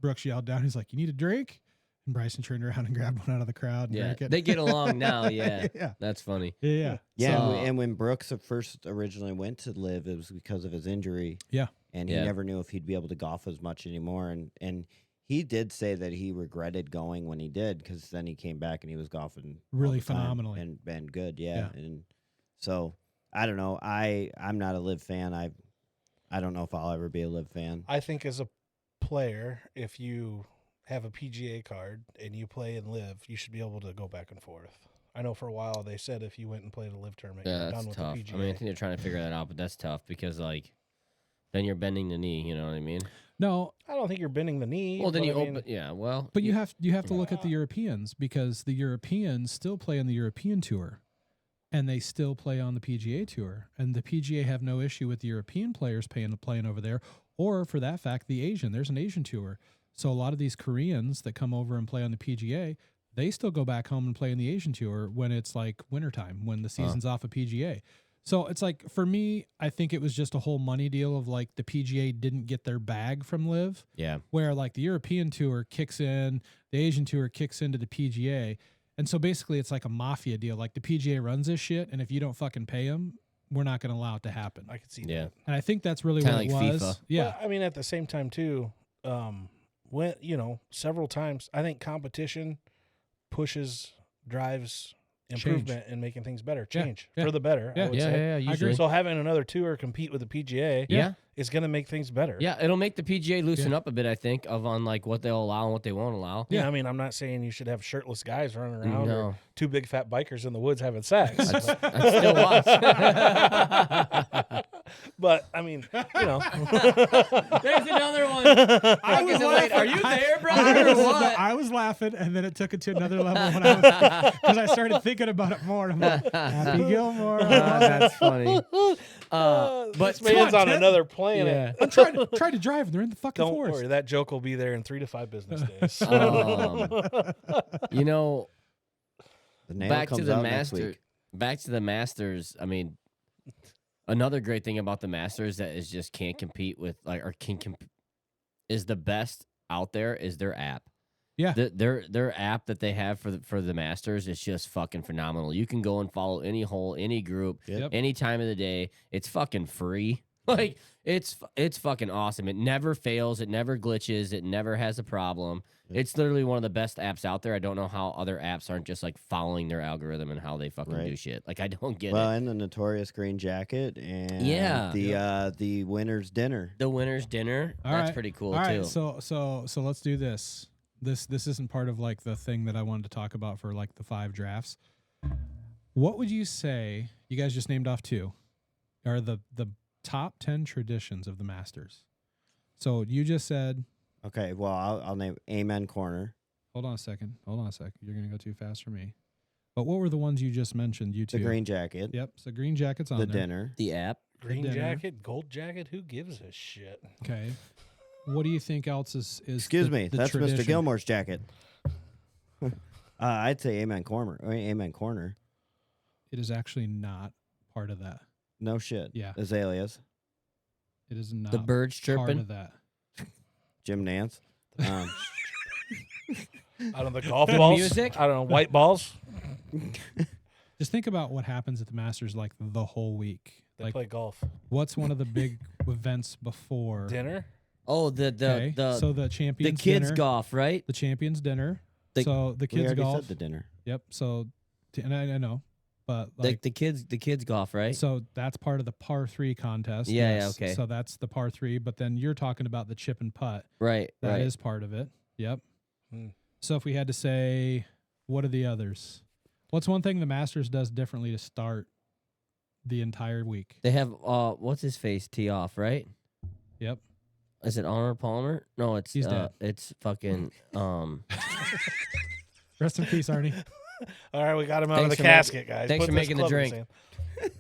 Brooks yelled down. He's like, "You need a drink?" And Bryson turned around and grabbed one out of the crowd. And Yeah. drank it. They get along now. Yeah. Yeah. That's funny. Yeah. Yeah, So- and when Brooks first originally went to live, it was because of his injury. Yeah. And he Yeah. never knew if he'd be able to golf as much anymore. And he did say that he regretted going when he did, because then he came back and he was golfing all Really the time phenomenally. and been good. Yeah. And so I don't know. I'm not a live fan. I don't know if I'll ever be a live fan. I think as a player, if you have a PGA card and you play and live, you should be able to go back and forth. I know for a while they said if you went and played a live tournament, Yeah, you're that's done with tough. the PGA. I mean, I think they're trying to figure that out, but that's tough because like then you're bending the knee. You know what I mean? No, I don't think you're bending the knee. Well, then but you I mean, open. Yeah. Well. but you have to look at the Europeans because the Europeans still play on the European tour, and they still play on the PGA tour, and the PGA have no issue with the European players playing over there, or for that fact, the Asian. There's an Asian tour, so a lot of these Koreans that come over and play on the PGA, they still go back home and play in the Asian tour when it's like wintertime, when the season's off of PGA. So it's like, for me, I think it was just a whole money deal of like the PGA didn't get their bag from Live, Yeah. where like the European tour kicks in, the Asian tour kicks into the PGA. And so basically it's like a mafia deal. Like the PGA runs this shit, and if you don't fucking pay them, we're not going to allow it to happen. I could see Yeah. that. And I think that's really Kinda what it like was. FIFA. Yeah. But, I mean, at the same time too, when several times, I think competition drives improvement and making things better. Yeah, Change yeah. for the better. I Yeah, would say. Usually. So having another tour compete with the PGA Yeah. is going to make things better. Yeah. It'll make the PGA loosen up a bit. I think on like what they'll allow and what they won't allow. Yeah, I mean, I'm not saying you should have shirtless guys running around or No. two big fat bikers in the woods having sex. I'd still watch. But I mean, There's another one. Are you there, brother? Or what? I was laughing, and then it took it to another level because I started thinking about it more. And I'm like, Happy Gilmore. That's funny. but But this man's on Ted. another planet. Yeah. I'm trying to drive, and they're in the fucking Don't forest. worry, that joke will be there in 3 to 5 business days. You know, The nail back to comes the out next Masters. week. Back to the Masters. I mean, another great thing about the Masters that is just can't compete with is the best out there is their app. Yeah. Their app that they have for the Masters is just fucking phenomenal. You can go and follow any hole, any group, Yep. any time of the day. It's fucking free. Like it's fucking awesome. It never fails. It never glitches. It never has a problem. It's literally one of the best apps out there. I don't know how other apps aren't just like following their algorithm and how they fucking do shit. Like I don't get Well, it. and the Notorious Green Jacket and the winner's dinner. The winner's dinner. All That's right. pretty cool All too. right, so let's do this. This isn't part of like the thing that I wanted to talk about for like the 5 drafts. What would you say? You guys just named off 2. Are the top 10 traditions of the Masters? So you just said. Okay, well, I'll name Amen Corner. Hold on a second. You're gonna go too fast for me. But what were the ones you just mentioned? You two. The Green Jacket. Yep. So Green Jacket's on The there. dinner. The app. Green dinner. jacket, gold jacket. Who gives a shit? Okay. What do you think else is Excuse me, the that's tradition? Mr. Gilmore's jacket. I'd say Amen Corner. Amen Corner. It is actually not part of that. No shit. Yeah. Azaleas. It is not The birds part chirping. of that. Jim Nance. I don't know, the golf balls. music? I don't know, white balls. Just think about what happens at the Masters like the whole week. They Like play golf. what's one of the big events before Dinner. Oh, the so the champions kids dinner, golf, right? the champions dinner. The- so the we kids already golf. said the dinner. Yep. So and I know, but like the kids golf, right? so that's part of the par 3 contest. Yeah, yeah, yes. okay. So that's the par 3, but then you're talking about the chip and putt. Right, That is right. part of it. Yep. Hmm. So if we had to say, what are the others? What's one thing the Masters does differently to start the entire week? They have what's his face tee off, right? Yep. Is it Arnold Palmer? No, it's He's dead. It's fucking Rest in peace, Arnie. All right, we got him out of Thanks the for casket, guys. thanks Put for this making the club in his drink.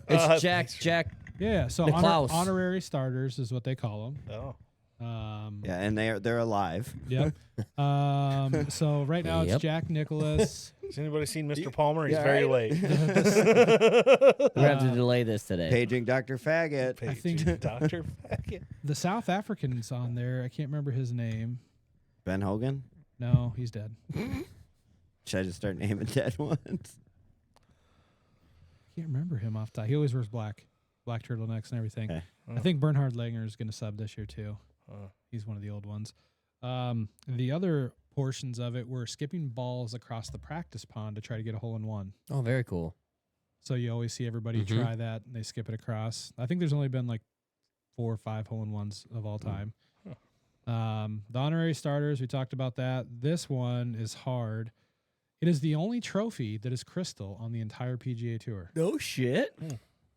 hand. it's Jack. Yeah. So Nicklaus. honorary starters is what they call them. Oh, Yeah, and they're alive. Yep. So right now Yep. it's Jack Nicholas. has anybody seen Mr. Palmer? He's Yeah, very right. late. We have to delay this today. Paging Dr. Faggot. I think- Dr. Faggot. The South African's on there. I can't remember his name. Ben Hogan. No, he's dead. Should I just start naming dead ones? Can't remember him off the top. He always wears black turtlenecks and everything. Okay. I think Bernhard Langer is going to sub this year too. Oh. He's one of the old ones. The other portions of it were skipping balls across the practice pond to try to get a hole in one. Oh, very cool. So you always see everybody Mhm. try that and they skip it across. I think there's only been like 4 or 5 hole in ones of all time. The honorary starters, we talked about that. This one is hard. It is the only trophy that is crystal on the entire PGA Tour. No shit.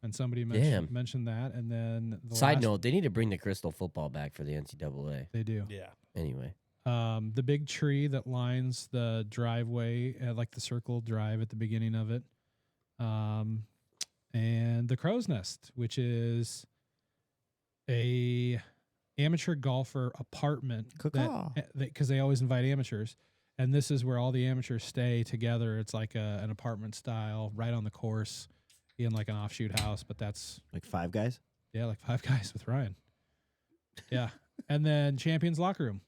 And somebody Damn. mentioned that. And then the Side last- note: they need to bring the crystal football back for the NCAA. they do. Yeah. Anyway, The big tree that lines the driveway, like the circle drive at the beginning of it. And the Crow's Nest, which is a amateur golfer apartment. Caw-caw. Because they always invite amateurs. And this is where all the amateurs stay together. It's like an apartment style right on the course in like an offshoot house. But that's, Like 5 guys? yeah, like 5 guys with Ryan. Yeah. And then Champions Locker Room.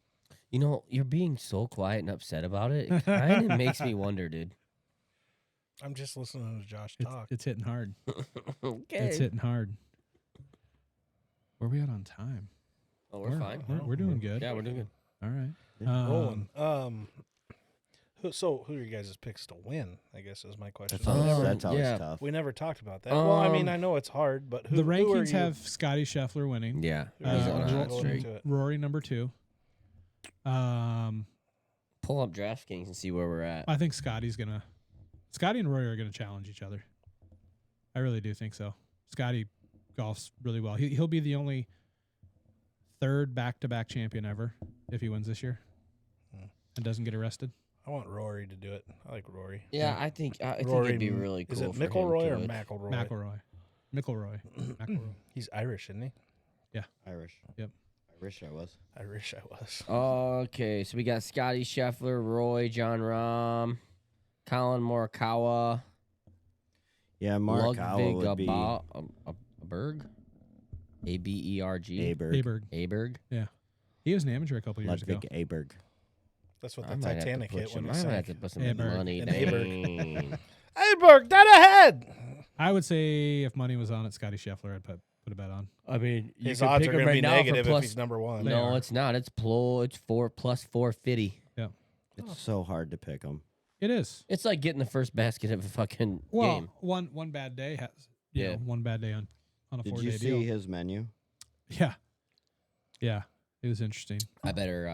you know you're being so quiet and upset about it. It kind of makes me wonder, dude. I'm just listening to Josh It's, talk. it's hitting hard. Okay. It's hitting hard. Where are we at on time? Oh, we're fine. We're doing good. Yeah, we're doing good. All right. Rolling. Who are you guys' picks to win? I guess is my question. That's always, Um, that's always yeah. tough. We never talked about that. Well, I mean, Um, I know it's hard, but who, The who are rankings you? have Scotty Scheffler winning. Yeah, Who he's are you on a going hot streak. into it? Rory number 2. Pull up DraftKings and see where we're at. I think Scotty and Rory are gonna challenge each other. I really do think so. Scotty golfs really well. He'll be the only 3rd back-to-back champion ever if he wins this year and doesn't get arrested. I want Rory to do it. I like Rory. Yeah, I think Rory, it'd be really cool. Is it for him McIlroy to or it. McIlroy? McIlroy. He's Irish, isn't he? Irish. Yep. Irish I was. Irish, I was. Okay, so we got Scotty Scheffler, Roy, John Rahm, Colin Morikawa, Yeah, Morikawa would be Aberg, Aberg, Aberg. Aberg. Aberg. Yeah. He was an amateur a couple years ago. Ludwig Aberg. That's what I the might have to Titanic put hit when some- it I might have sank. to put some Aberg. money And down. Hey, Berg, that ahead. I would say if money was on it, Scotty Scheffler, I'd put a bet on. I mean, you His could odds pick are him going to right be now for negative if plus. he's number one. They No, are. it's not. It's 4 plus 450. It's so hard to pick them. It is. It's like getting the first basket of a fucking Well, game. one bad day has you Yeah. know, one bad day on a Did 4-day you deal. see his menu? Yeah. Yeah. It was interesting. I better.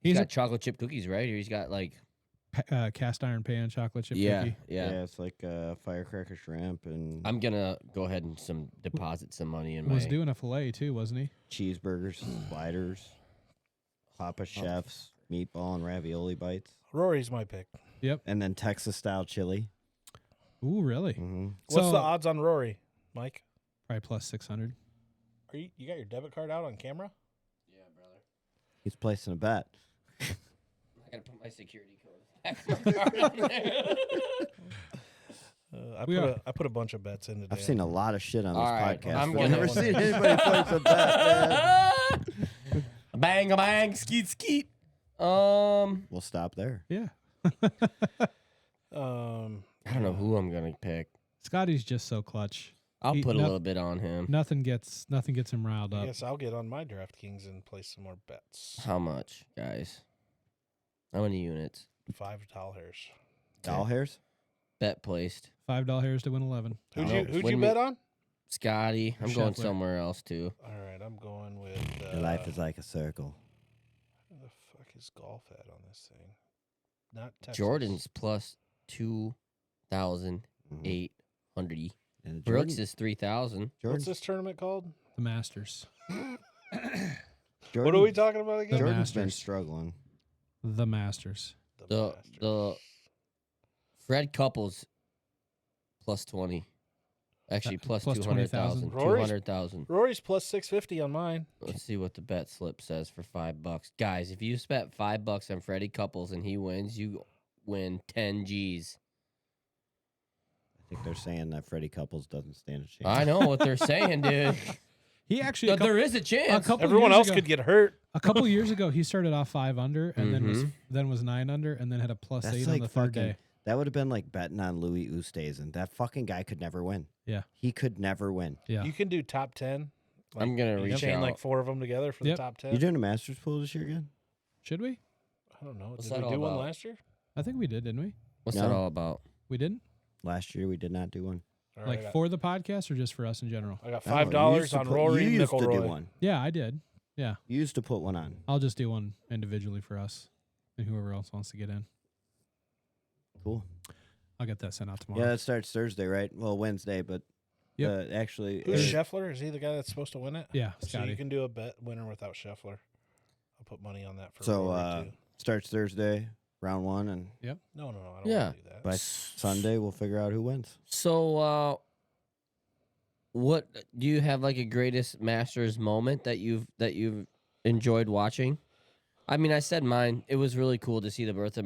He's He's got chocolate chip cookies, right? Or he's got like. cast iron pan chocolate chip Yeah, cookie. yeah. It's like firecracker shrimp and I'm gonna go ahead and deposit some money in He was my. doing a fillet too, wasn't he? cheeseburgers, sliders, Papa Chef's meatball and ravioli bites, Rory's my pick. and then Texas style chili. Ooh, really? Mm-hmm. What's So- the odds on Rory, Mike? Probably plus 600. Are you got your debit card out on camera? Yeah, brother. He's placing a bet. I gotta put my security code. I put a bunch of bets in today. I've seen a lot of shit on this All right, podcast. I'm I've gonna- never seen anybody place a bet, man. Bang a bang, skeet skeet. We'll stop there. Yeah. I don't know who I'm gonna pick. Scotty's just so clutch. I'll He- put a noth- little bit on him. Nothing gets him riled I up. guess I'll get on my DraftKings and place some more bets. How much, guys? How many units? $5. Doll hairs? Bet placed. $5 to win 11. Who'd No, you who'd when you we- bet on? Scotty. I'm going Scheffler. somewhere else too. All right, I'm going with. Your life is like a circle. Where the fuck is golf at on this thing? Not Texas. Jordan's plus 2,800. Mhm. And Brooks is 3,000. What's Jordan's, this tournament called? The Masters. What are we talking about again? Jordan's been Masters. struggling. The Masters. The Fred Couples plus 20. Actually, plus plus 200,000. 20,000. 200,000. Rory's plus 650 on mine. Let's see what the bet slip says for $5. Guys, if you spent $5 on Freddie Couples and he wins, you win 10 G's. I think they're saying that Freddie Couples doesn't stand a chance. I know what they're saying, dude. He actually But there is a chance. Everyone else could get hurt. A couple years ago, he started off 5 under, and Mhm. then was 9 under, and then had a plus That's 8 like on the third fucking. day. That would have been like betting on Louis Oosthuizen. That fucking guy could never win. Yeah. He could never win. Yeah. You can do top 10. I'm going to You reach chain out. like 4 of them together for Yep. the top 10. You doing a Masters pool this year again? Should we? I don't know. What's Did that we all do one about? last year? I think we did, didn't we? What's No. that all about? We didn't? Last year we did not do one. All Like right, for the podcast or just for us in general? I got I don't know, you $5 used to on put- Rory You used to do McIlroy. one. Yeah, I did. Yeah. You used to put one on. I'll just do one individually for us and whoever else wants to get in. Cool. I'll get that sent out tomorrow. Yeah, it starts Thursday, right? Well, Wednesday, but Yep. actually, Who's uh, Scheffler? Is he the guy that's supposed to win it? Yeah, So Scotty. you can do a bet winner without Scheffler. I'll put money on that for So, Rory too. starts Thursday, round one, and No, I don't yeah. want to do that. by Sunday we'll figure out who wins. So, what do you have like a greatest Masters moment that you've enjoyed watching? I mean, I said mine. It was really cool to see the birth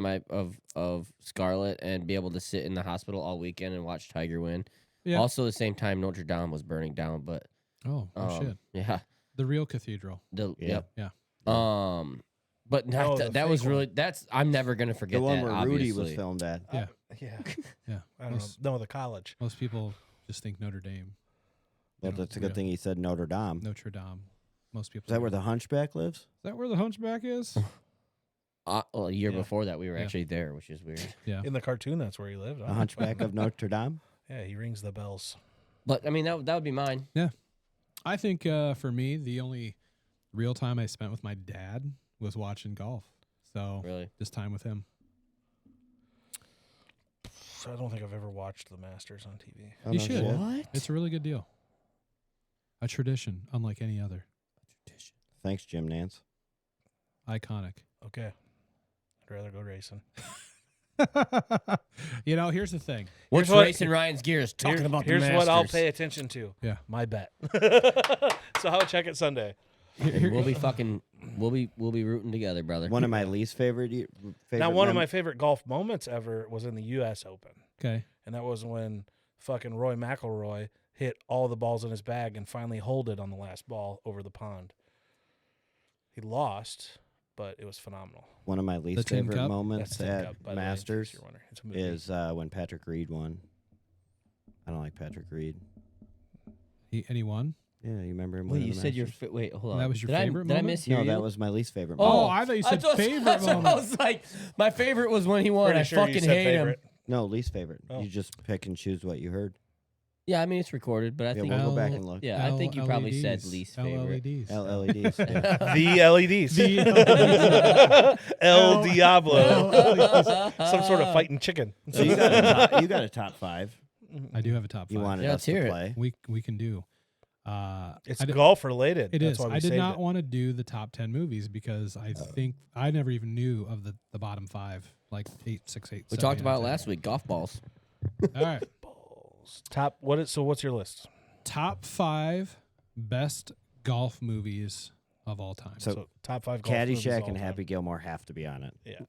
of Scarlett and be able to sit in the hospital all weekend and watch Tiger win. Yeah. Also, at the same time, Notre Dame was burning down, but Oh, shit. yeah, The real cathedral. the, Yeah. yep. Yeah. But not No, that, the that was fake one. really I'm never gonna forget The one that. where obviously. Rudy was filmed at. Yeah. Yeah. Yeah. I don't know. No, the college. Most people just think Notre Dame. They But don't that's a good real- thing he said Notre Dame. Notre Dame. Most people. Is that where the Hunchback lives? Is that where the Hunchback is? Well, a year Yeah. before that, we were Yeah. actually there, which is weird. Yeah. In the cartoon, that's where he lived. The Hunchback of Notre Dame? Yeah, he rings the bells. But I mean, that would be mine. I think for me, the only real time I spent with my dad was watching golf. So Really. just time with him. I don't think I've ever watched the Masters on TV. Oh, You no should. shit. What? It's a really good deal. A tradition, unlike any other. Thanks, Jim Nance. Iconic. Okay. I'd rather go racing. You know, here's the thing. What's what- racing Ryan's gears? Talking about Here's the what I'll Masters. pay attention to. Yeah. My bet. So I'll check it Sunday. And we'll be fucking. We'll be rooting together, brother. One of my least favorite. Now, one of my favorite golf moments ever was in the U.S. Open. Okay. And that was when fucking Roy McIlroy hit all the balls in his bag and finally holed it on the last ball over the pond. He lost, but it was phenomenal. One of my least Tin favorite Cup? moments Tin at Cup, by the way, in case Masters you're wondering. It's a movie. is when Patrick Reed won. I don't like Patrick Reed. He won? Yeah, you remember him Wait, winning you the said your Masters? wait, hold on. That was your Did favorite Did I moment? mishear No, you? that was my least favorite Oh, moment. I thought you said thought- favorite that's what I moment. was like, my favorite was when he won. Pretty I sure you fucking said hate favorite. him. No, least favorite. Oh. You just pick and choose what you heard. Yeah, I mean it's recorded, but I Yeah, think we'll go back and look. Yeah, I think you probably said LEDs. least favorite. LEDs. LEDs. Yeah. The LEDs. The El Diablo. LEDs. Some sort of fighting chicken. So you got a top 5. I do have a top 5. You wanted Yeah, us let's hear to it. play. We can do. It's I did- golf related. It That's is. why we I did saved not it. want to do the top 10 movies because I think I never even knew of the bottom 5, like 8, 6, 8. We 7, talked 8, about it 10. last week. Golf balls. All right. Top. What is? So what's your list? Top 5 best golf movies of all time. So, top 5 golf movies Caddyshack all and time. Happy Gilmore have to be on it. Yeah.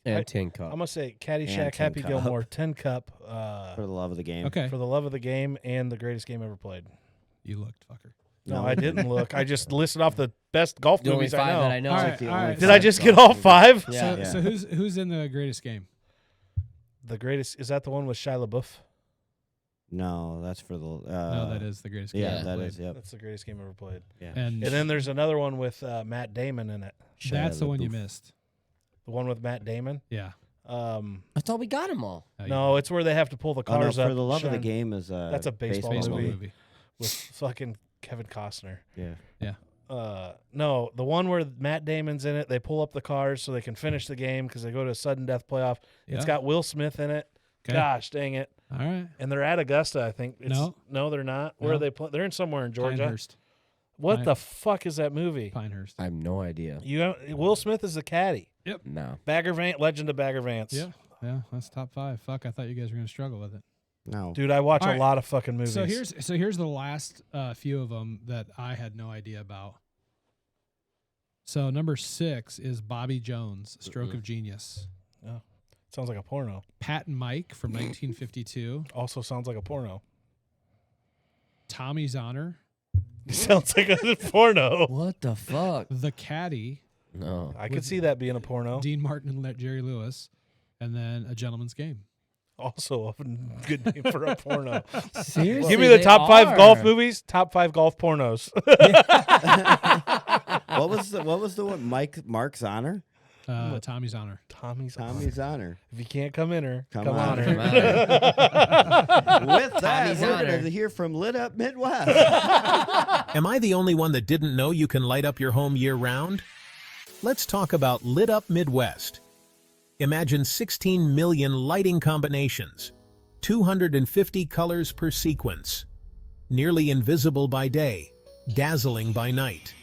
And Tin Cup. I'm gonna say And Caddyshack, Tin Happy Cup. Gilmore, Tin Cup, For the love of the game. Okay. For the Love of the Game, and the greatest game ever played. You looked, fucker. No, I didn't look. I just listed off the best golf The only movies 5 I know. that I know. All It's right, like the all only right. Did I just get golf all movie. 5? Yeah. So who's in the greatest game? The greatest is that the one with Shia LaBeouf? No, that's for the. No, that is the greatest game. Yeah, ever that played. is. Yep. That's the greatest game ever played. Yeah. And And then there's another one with Matt Damon in it. that's the one you LaBeouf. missed. The one with Matt Damon. Yeah. I thought we got them all. No, it's where they have to pull the Oh, no, cars up. for the love of the shine- game is That's a baseball baseball movie. movie. with fucking Kevin Costner. Yeah. No, the one where Matt Damon's in it, they pull up the cars so they can finish the game because they go to a sudden death playoff. Yeah. It's got Will Smith in it. Okay. Gosh, dang it! All right. And they're at Augusta, I think. No. They're not. Where No. are they? They're in somewhere in Georgia. Pinehurst. What Pine- the fuck is that movie? Pinehurst. I have no idea. Will Smith is the caddy. No. Bagger Vance, Legend of Bagger Vance. Yeah. Yeah. That's top 5. Fuck. I thought you guys were gonna struggle with it. No. Dude, I watch All a right. lot of fucking movies. So here's the last few of them that I had no idea about. So number 6 is Bobby Jones, Stroke of Genius. Sounds like a porno. Pat and Mike from 1952. Also sounds like a porno. Tommy's Honor. Sounds like a porno. What the fuck? The Caddy. No. I could see that being a porno. Dean Martin and Jerry Lewis. And then A Gentleman's Game. Also a good name for a porno. Seriously, Give me the they top 5 are. golf movies, top 5 golf pornos. What was the one? Mark's Honor? Tommy's Honor. Tommy's Honor. If you can't come in her, Come come on on her. her. With that, Tommy's we're Honor. going to hear from Lit Up Midwest. Am I the only one that didn't know you can light up your home year-round? Let's talk about Lit Up Midwest. Imagine 16 million lighting combinations, 250 colors per sequence, nearly invisible by day, dazzling by night.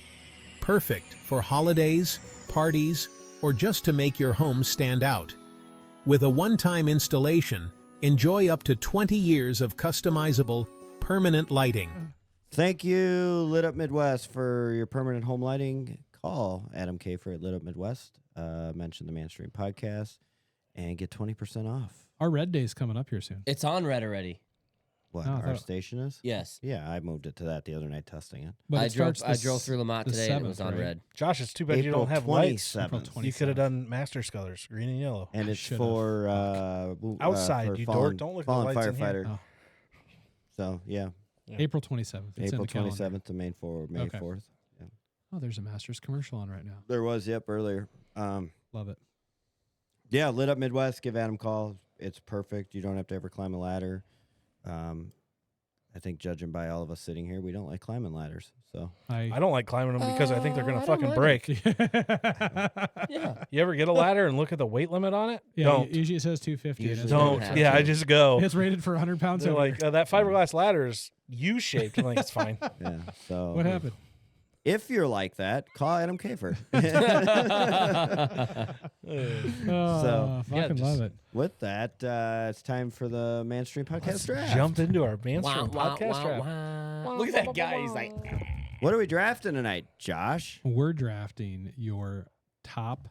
Perfect for holidays, parties, or just to make your home stand out. With a one-time installation, enjoy up to 20 years of customizable, permanent lighting. Thank you, Lit Up Midwest, for your permanent home lighting. Call Adam Kafer at Lit Up Midwest. Mention the Mainstream Podcast and get 20% off. Our Red Day's coming up here soon. It's on red already. What, Oh, I our thought- station is? Yes. Yeah, I moved it to that the other night testing it. But I it drove. starts I the drove s- through Lamont the today and it was 7th, on right? red. Josh, it's too bad you April don't have lights. April 27th. You could have 27th. done master's colors, green and yellow. And it's should've. for Outside, for you fallen, dork. Don't look at the fallen lights in here. firefighter. Oh. So yeah, April 27th. It's April in the calendar. 27th to May 4th. Oh, there's a Masters commercial on right now. There was earlier. Love it. Yeah, Lit Up Midwest. Give Adam a call. It's perfect. You don't have to ever climb a ladder. I think judging by all of us sitting here, we don't like climbing ladders. So I don't like climbing them because I think they're going I to don't fucking mind break. Yeah. You ever get a ladder and look at the weight limit on it? Yeah, Don't. usually it says 250. Usually and Don't. have Yeah, to. I just go. It's rated for 100 pounds. They're over. like, that fiberglass ladder is U-shaped. I'm like, it's fine. yeah. So What happened? if you're like that, call Adam Kafer. Oh, fucking just- love it. With that, it's time for the Mainstream Podcast Draft. Jump into our Wah, mainstream wah, podcast wah, draft. wah. Look at that guy. He's like, What are we drafting tonight, Josh? We're drafting your top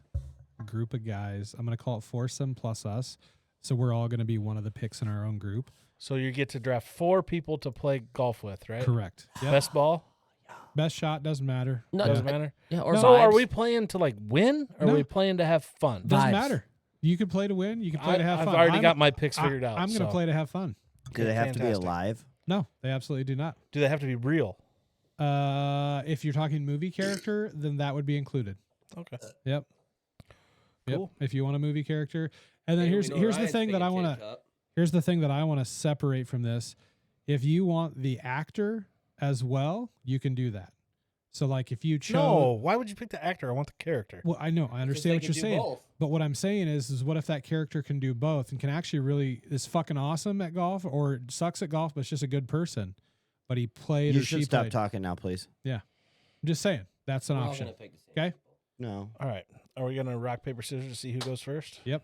group of guys. I'm going to call it foursome plus us. So we're all going to be one of the picks in our own group. So you get to draft 4 people to play golf with, right? Correct. Yep. Best ball? Best shot doesn't matter. No, Doesn't matter. Yeah, or No. So, are vibes. we playing to like win? Or No. are we playing to have fun? Doesn't Vibes. matter. You can play to win. You can play to have I've fun. already got my picks figured out. I'm going to so. play to have fun. Do they have to be Fantastic. alive? No, they absolutely do not. Do they have to be real? If you're talking movie character, then that would be included. Okay. Yep. Cool. If you want a movie character, and then Hey, here's we know here's the Ryan's thing that picking I want tin to cup. here's the thing that I want to separate from this. If you want the actor as well, you can do that. So like if you chose, No. Why would you pick the actor? I want the character. well, I know, I understand what you're saying, Both. but what I'm saying is what if that character can do both and can actually really is fucking awesome at golf or sucks at golf, but it's just a good person, but he played You or should she stop played. talking now, please. I'm just saying that's an We're all option. gonna pick the same Okay. No. All right. Are we gonna rock paper scissors to see who goes first? Yep.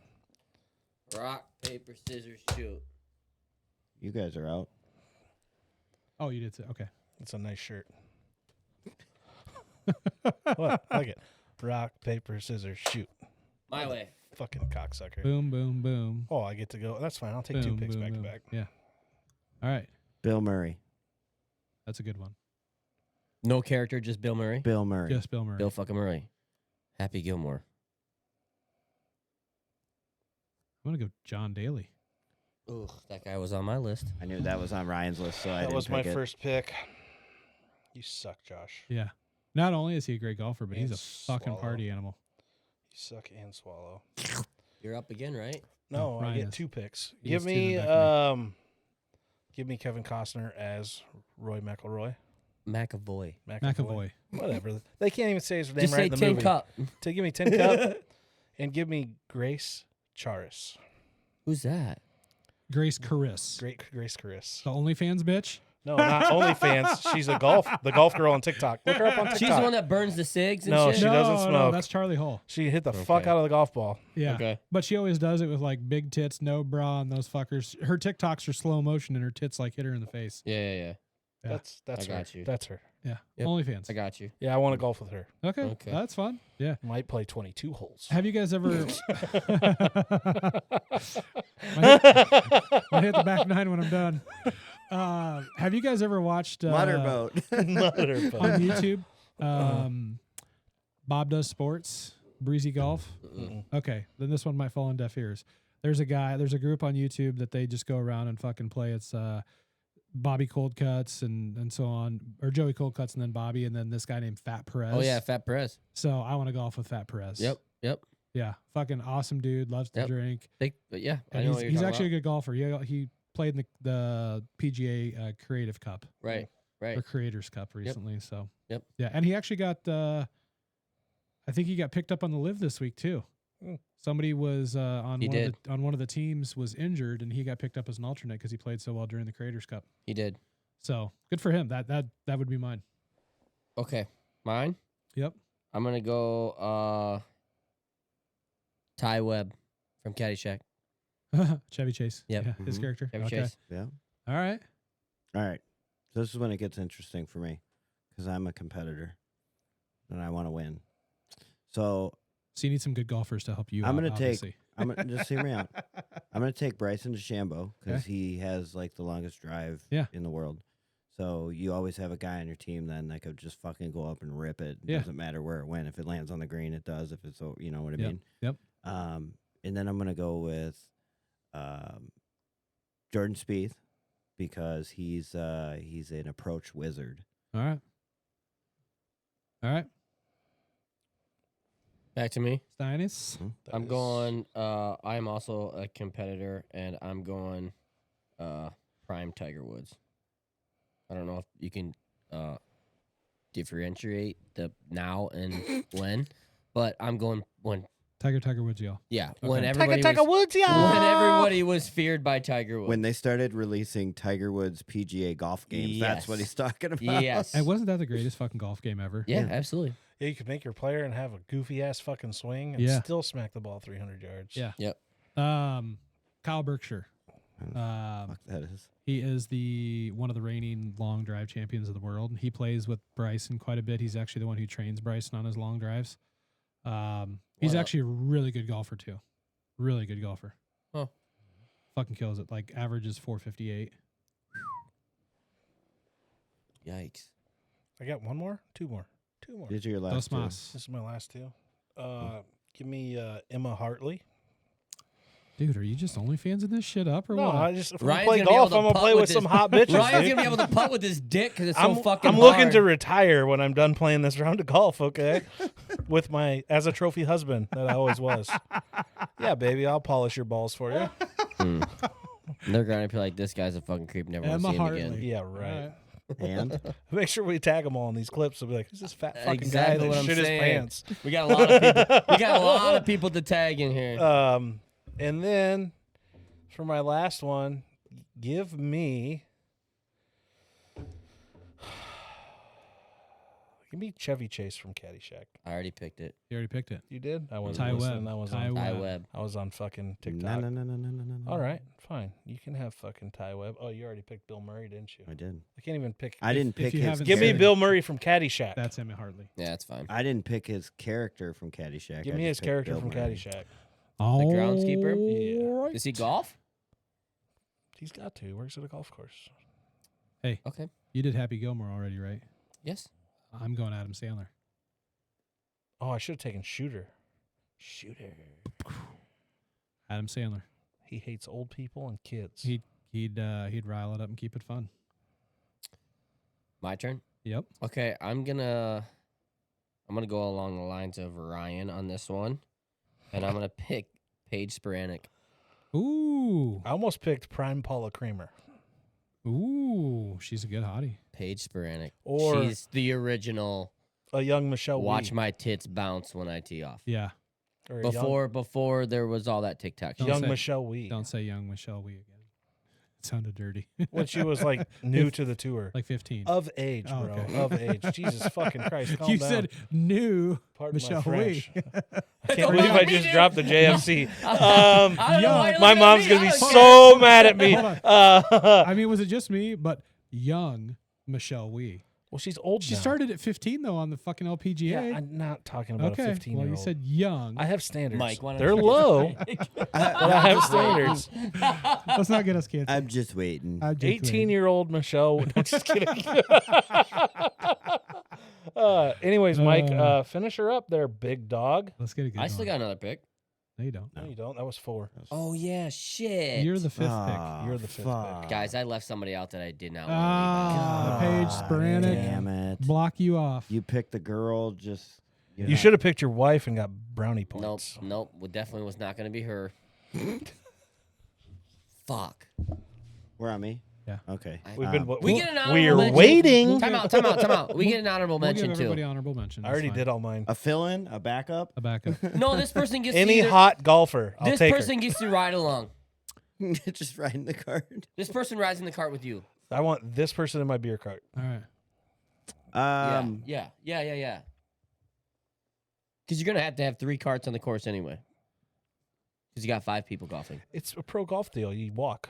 Rock, paper, scissors, shoot. You guys are out. Oh, you did say okay. It's a nice shirt. What? Like it. Rock, paper, scissors, shoot. My way. Fucking cocksucker. Boom, boom, boom. Oh, I get to go. That's fine. I'll take two boom, picks boom, back boom. to back. Yeah. All right. Bill Murray. That's a good one. No character, just Bill Murray. Bill Murray. Just Bill Murray. Bill fucking Murray. Happy Gilmore. I'm gonna go John Daly. Ugh, that guy was on my list. I knew that was on Ryan's list, so I That didn't was my pick it. first pick. You suck, Josh. Yeah. Not only is he a great golfer, but And he's a fucking swallow. party animal. You suck and swallow. You're up again, right? No, I Ryan get is. two picks. He Give gets two me to give me Kevin Costner as Roy McIlroy. McAvoy. McAvoy. Whatever. They can't even say his name Just right say in the Tin movie. Cup. To give me 10 cup and give me Grace Charis. Who's that? Grace Carriss. Great Grace Charis. The OnlyFans bitch. No, not OnlyFans. She's the golf girl on TikTok. Look her up on TikTok. She's the one that burns the cigs and No, shit? she doesn't No, smoke. that's Charlie Hull. She hit the fuck Okay. out of the golf ball. Yeah. Okay. But she always does it with like big tits, no bra, and those fuckers. Her TikToks are slow motion and her tits like hit her in the face. Yeah. Yeah. That's I her. got you. That's her. Yeah. Yep. OnlyFans. I got you. Yeah, I want to golf with her. Okay. Okay. That's fun. Yeah. Might play 22 holes. Have you guys ever? I'll hit the back nine when I'm done. Have you guys ever watched Motorboat. Motorboat. on YouTube? Bob Does Sports, Breezy Golf. Mm-mm. Okay, then this one might fall on deaf ears. There's a group on YouTube that they just go around and fucking play. It's Bobby Cold Cuts and so on, or Joey Cold Cuts and then Bobby, and then this guy named Fat Perez. Oh, yeah, Fat Perez. So I want to golf with Fat Perez. Yep. Yeah, fucking awesome dude. Loves to Yep. drink. But yeah, I And know he's what you're he's talking actually a about. good golfer. He played in the PGA Creative Cup Right. or Creators Cup recently. So Yep. yeah, and he actually got I think he got picked up on the live this week too. Mm. Somebody was on He on one of the teams was injured, and he got picked up as an alternate because he played so well during the Creators Cup. He did. So good for him. That would be mine. Okay. Mine? Yep. I'm going to go Ty Webb from Caddyshack. Chevy Chase. Yep. Yeah, his Mhm. character. Chevy Okay. Chase. Yeah. All right. All right. So this is when it gets interesting for me because I'm a competitor and I want to win. So So you need some good golfers to help you. I'm out, gonna take- obviously. I'm gonna just hear me out. I'm going to take Bryson DeChambeau because he has like the longest drive Yeah. in the world. So you always have a guy on your team then that could just fucking go up and rip it. It Yeah. doesn't matter where it went. If it lands on the green, it does. If it's, you know what I Yep. mean? Yep. And then I'm going to go with Jordan Spieth because he's an approach wizard. All right. All right. Back to me. Steinis. I'm going. I'm also a competitor, and I'm going prime Tiger Woods. I don't know if you can differentiate the now and when, but I'm going when. Tiger Woods, y'all. Yeah, Okay. when everybody Woods, yeah. when everybody was feared by Tiger Woods. When they started releasing Tiger Woods PGA golf games, that's what Yes. he's talking about. Yes. And wasn't that the greatest fucking golf game ever? Yeah, absolutely. Yeah, you could make your player and have a goofy ass fucking swing and Yeah. still smack the ball 300 yards. Yeah. Yep. Kyle Berkshire. Fuck that is. He is one of the reigning long drive champions of the world. He plays with Bryson quite a bit. He's actually the one who trains Bryson on his long drives. He's Wow. actually a really good golfer too. Really good golfer. Huh. Fucking kills it. Like averages 458. Yikes. I got one more, two more. These are your last two. Dos This is my last two. Give me Emma Hartley. Dude, are you just OnlyFansing this shit up or No, what? I just if Ryan's I play gonna be golf, able I'm to gonna play putt with with some his- hot bitches. Ryan's dude. gonna be able to putt with his dick because it's so fucking I'm hard. looking to retire when I'm done playing this round of golf. Okay, with my as a trophy husband that I always was. Yeah, baby, I'll polish your balls for you. They're gonna be like, this guy's a fucking creep. Never want to Emma see him Hartley. again. Yeah, right. And Make sure we tag them all in these clips. We'll be like, who's this fat fucking Exactly guy what that I'm shit his saying. pants? We got a lot of people. We got a lot of people to tag in here. And then for my last one, give me Chevy Chase from Caddyshack. I already picked it. You already picked it. You did? I wasn't Ty listening. Webb. I was Ty on. Ty Webb. Webb. I was on fucking TikTok. no. All right, fine. You can have fucking Ty Webb. Oh, you already picked Bill Murray, didn't you? I did. I can't even pick. I didn't pick you his. haven't Give me seen it. Bill Murray from Caddyshack. That's Emma Hartley. Yeah, that's fine. I didn't pick his character from Caddyshack. Give I me just his picked character Bill from Murray. Caddyshack. Oh, Yeah. right. Does he golf? He's got to. He works at a golf course. Okay. You did Happy Gilmore already, right? Yes. I'm going Adam Sandler. Oh, I should have taken Shooter. Shooter. Adam Sandler. He hates old people and kids. He'd rile it up and keep it fun. My turn. Yep. Okay, I'm gonna go along the lines of Ryan on this one, and I'm gonna pick Paige Sporanic. Ooh. I almost picked Prime Paula Kramer. Ooh. She's a good hottie. Paige Sporanic. Or- She's the original. A young Michelle Watch Wee. my tits bounce when I tee off. Yeah. Or a Before there was all that TikTok. Don't young say- Michelle Wee. Don't say young Michelle Wee again. It sounded dirty. When she was like new to the tour. Like 15. Of age, Oh, bro. okay. Of age. Jesus fucking Christ. Calm you down. said new Pardon Michelle my Wee. French. I can't believe I just dropped the JFC. I don't know why you're My looking at mom's me. going to be I don't so mad at me. Hold I mean, was it just me? But young Michelle Wee. Well, she's old She now. started at 15 though on the fucking LPGA. Yeah, I'm not talking about okay. a 15-year-old. Well, you said young. I have standards. Mike, why don't They're you- low, but I have standards. Let's not get us canceled. I'm just waiting. 18-year-old Michelle. No, just kidding. Anyways, Mike, finish her up there, big dog. Let's get a good I still one. got another pick. No, you don't. No, you don't. That was 4. Oh yeah, shit. You're the fifth Ah, You're the fifth fuck. Guys, I left somebody out that I did not pick. want Ah, Paige Sporanic. Damn it. Block you off. You picked the girl just. You should have picked your wife and got brownie to leave. Nope, points. nope. Well, definitely was not going to be her. Fuck. We're on me? Yeah. Okay. We've been. We get an honorable We're mention. waiting. Time out. We get an honorable We'll give mention everybody too. honorable mention. I already That's did all mine. A fill-in, a backup. A backup. No, this person gets to Any either- hot golfer, I'll This take person gets to ride along. Just riding the card. This person rides in the cart with you. her. I want this person in my beer cart. All right. Yeah. Because you're gonna have 3 carts on the course anyway. Because you got 5 people golfing. It's a pro golf deal. You walk.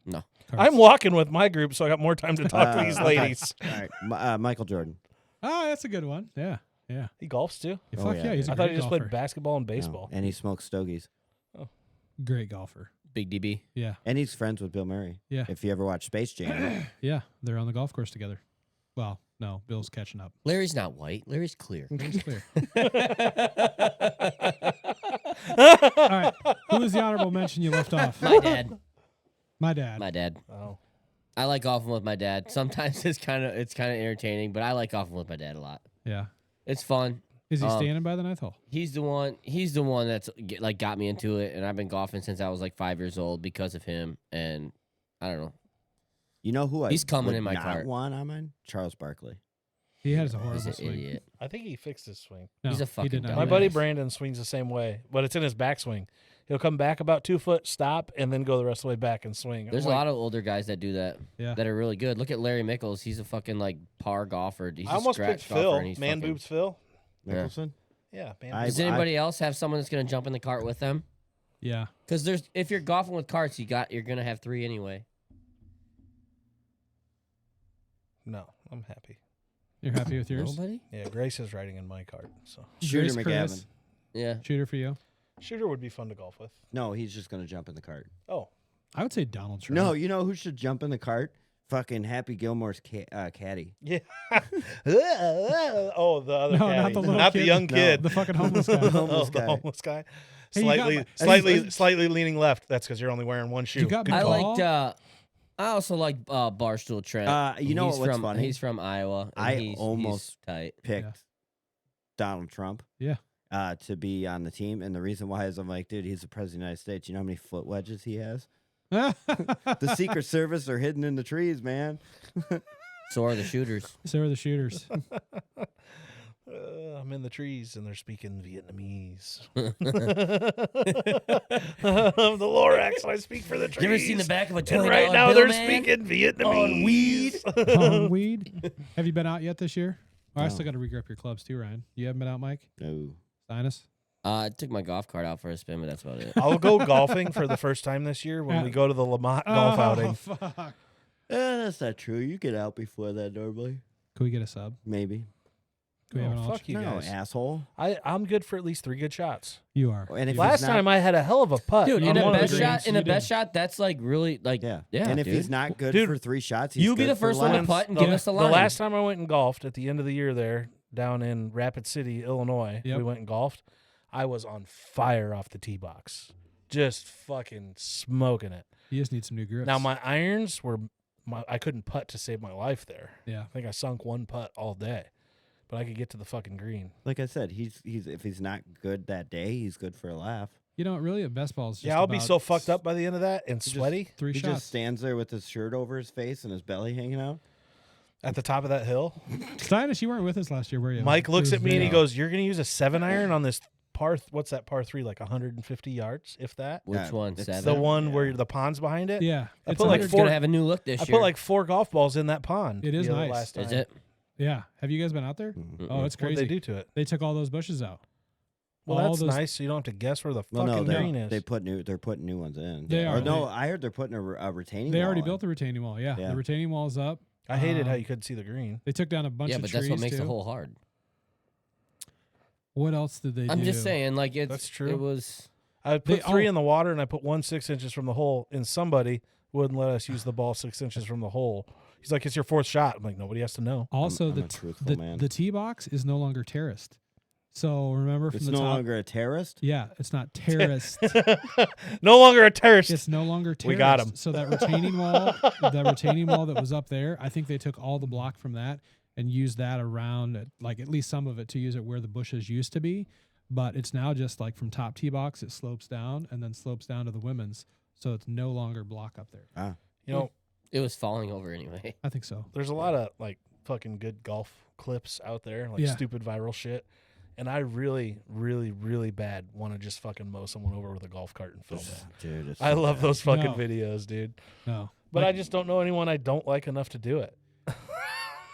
No. I'm walking with my group, so I got more time to talk to these okay. ladies. All right. Michael Jordan. Oh, that's a good one. Yeah. Yeah. He golfs too. Yeah, Oh, fuck yeah. yeah. He's a I thought great he just golfer. played basketball and No, baseball. and he smokes stogies. Great golfer. Big DB. Yeah. And he's friends with Bill Murray. Yeah. If you ever watch Space Jam. Yeah. They're on the golf course together. Well, no, Bill's catching up. Larry's not white. Larry's clear. It's clear. All right. Who was the honorable mention you left off? My dad. My dad. My dad. Oh, I like golfing with my dad. Sometimes it's kind of entertaining, but I like golfing with my dad a lot. Yeah. It's fun. Is he standing by the ninth hole? He's the one that's got me into it, and I've been golfing since I was like 5 years old because of him. And I don't know. You know who He's coming would in my not cart. want on mine? Charles Barkley. He has a He's horrible an swing. idiot. I think he fixed his swing. No, He's a he fucking did not. dumbass. My Nice. buddy Brandon swings the same way, but it's in his backswing. He'll come back about 2 foot, stop, and then go the rest of the way back and swing. There's a lot of older guys that do that. Yeah. That are really good. Look at Larry Mickles. He's a fucking like par golfer. He's I a almost scratch picked golfer, Phil. and he's Man fucking- boobs Phil. Nicholson? Yeah, man. I- Does anybody else have someone that's gonna jump in the cart with them? Yeah. Because if you're golfing with carts, you're gonna have 3 anyway. No, I'm happy. You're happy with yours? Nobody? Yeah, Grace is riding in my cart. So Shooter Grace McGavin. Chris. Yeah. Shooter for you. Shooter would be fun to golf with. No, he's just going to jump in the cart. Oh, I would say Donald Trump. No, you know who should jump in the cart? Fucking Happy Gilmore's caddy. Yeah. Oh, the other No, caddy. not the little Not the kid. young No. kid. The fucking homeless guy. Homeless The guy. homeless guy. Hey, you got Slightly leaning left. That's because you're only wearing one shoe. You got Good my I call. liked. I also like Barstool Trent. You know He's what's from, funny? He's from Iowa. and I he's almost tight. Picked Yeah. Donald Trump. Yeah. To be on the team, and the reason why is I'm like, dude, he's the president of the United States. You know how many foot wedges he has? The Secret Service are hidden in the trees, man. So are the shooters. So are the shooters. I'm in the trees and they're speaking Vietnamese. I'm the Lorax and I speak for the trees. You ever seen the back of a $20 And right now bill, they're man? speaking Vietnamese. On weed. On weed. Have you been out yet this year? Oh, I No. still got to regrip your clubs too, Ryan. You haven't been out, Mike? No. Sinus? I took my golf cart out for a spin, but that's about it. I'll go golfing for the first time this year when we go to the Lamont golf outing. Fuck. That's not true. You get out before that normally. Can we get a sub? Maybe. Can we have an Oh, fuck option? you No, guys. asshole. I'm good for at least 3 good shots. You are. And if Last he's not, time I had a hell of a putt. Dude, on in a one of the best greens. shot, in You a best did. shot, that's like really like yeah. yeah. And if dude. he's not good Dude, for 3 shots, he's you be good the first for one to laps. putt and give us the line. The last time I went and golfed at the end of the year there down in Rapid City, Illinois, Yep. we went and golfed. I was on fire off the tee box, just fucking smoking it. You just need some new grips. Now my irons were, I couldn't putt to save my life there. Yeah. I think I sunk 1 putt all day, but I could get to the fucking green. Like I said, he's if he's not good that day, he's good for a laugh. You know, really, at best ball is just Yeah, I'll be about so fucked up by the end of that and sweaty 3 He shots. just stands there with his shirt over his face and his belly hanging out. at the top of that hill. Sinus, you weren't with us last year, were you? Mike looks It at was me and he video. goes, "You're going to use a 7-iron on this par? What's that par 3? Like 150 yards, if that." Which Yeah, one? it's 7? The one Yeah. where the pond's behind it. Yeah. I It's put like 100 It's 4 gonna have a new look this I year. put like 4 golf balls in that pond. It is the other nice. last Is time. it? Yeah. Have you guys been out there? Mhm. Oh, it's What'd crazy. they do to it? They took all those bushes out. Well, All that's those- nice. So you don't have to guess where the Well, fucking no, green is. they're putting new ones in. They Or are. no, They- I heard they're putting a retaining. They wall already in. built the retaining wall. Yeah. Yeah. The retaining wall's up. I hated how Um, you couldn't see the green. They took down a bunch Yeah, of but trees that's what makes too. the hole hard. What else did they do? I'm just saying, like it's That's true. It was I They- put 3 oh. in the water and I put 1 6 inches from the hole, and somebody wouldn't let us use the ball 6 inches from the hole. He's like, "It's your 4th shot." I'm like, "Nobody has to know." Also, I'm the a truthful the, man. the tee box is no longer terraced. So remember from It's the no top. longer a terrorist. Yeah, it's not terraced. No longer a terrorist. It's no longer terraced. We got 'em. So that retaining wall, that was up there, I think they took all the block from that and used that around, like at least some of it to use it where the bushes used to be. But it's now just like from top tee box, it slopes down and then slopes down to the women's. So it's no longer block up there. You know, it was falling over anyway. I think so. there's a lot of like fucking good golf clips out there, like Yeah. stupid viral shit. And I really, really, really bad want to just fucking mow someone over with a golf cart and film it. Dude, it's I so love bad. those fucking No. videos, dude. No. But Like, I just don't know anyone I don't like enough to do it.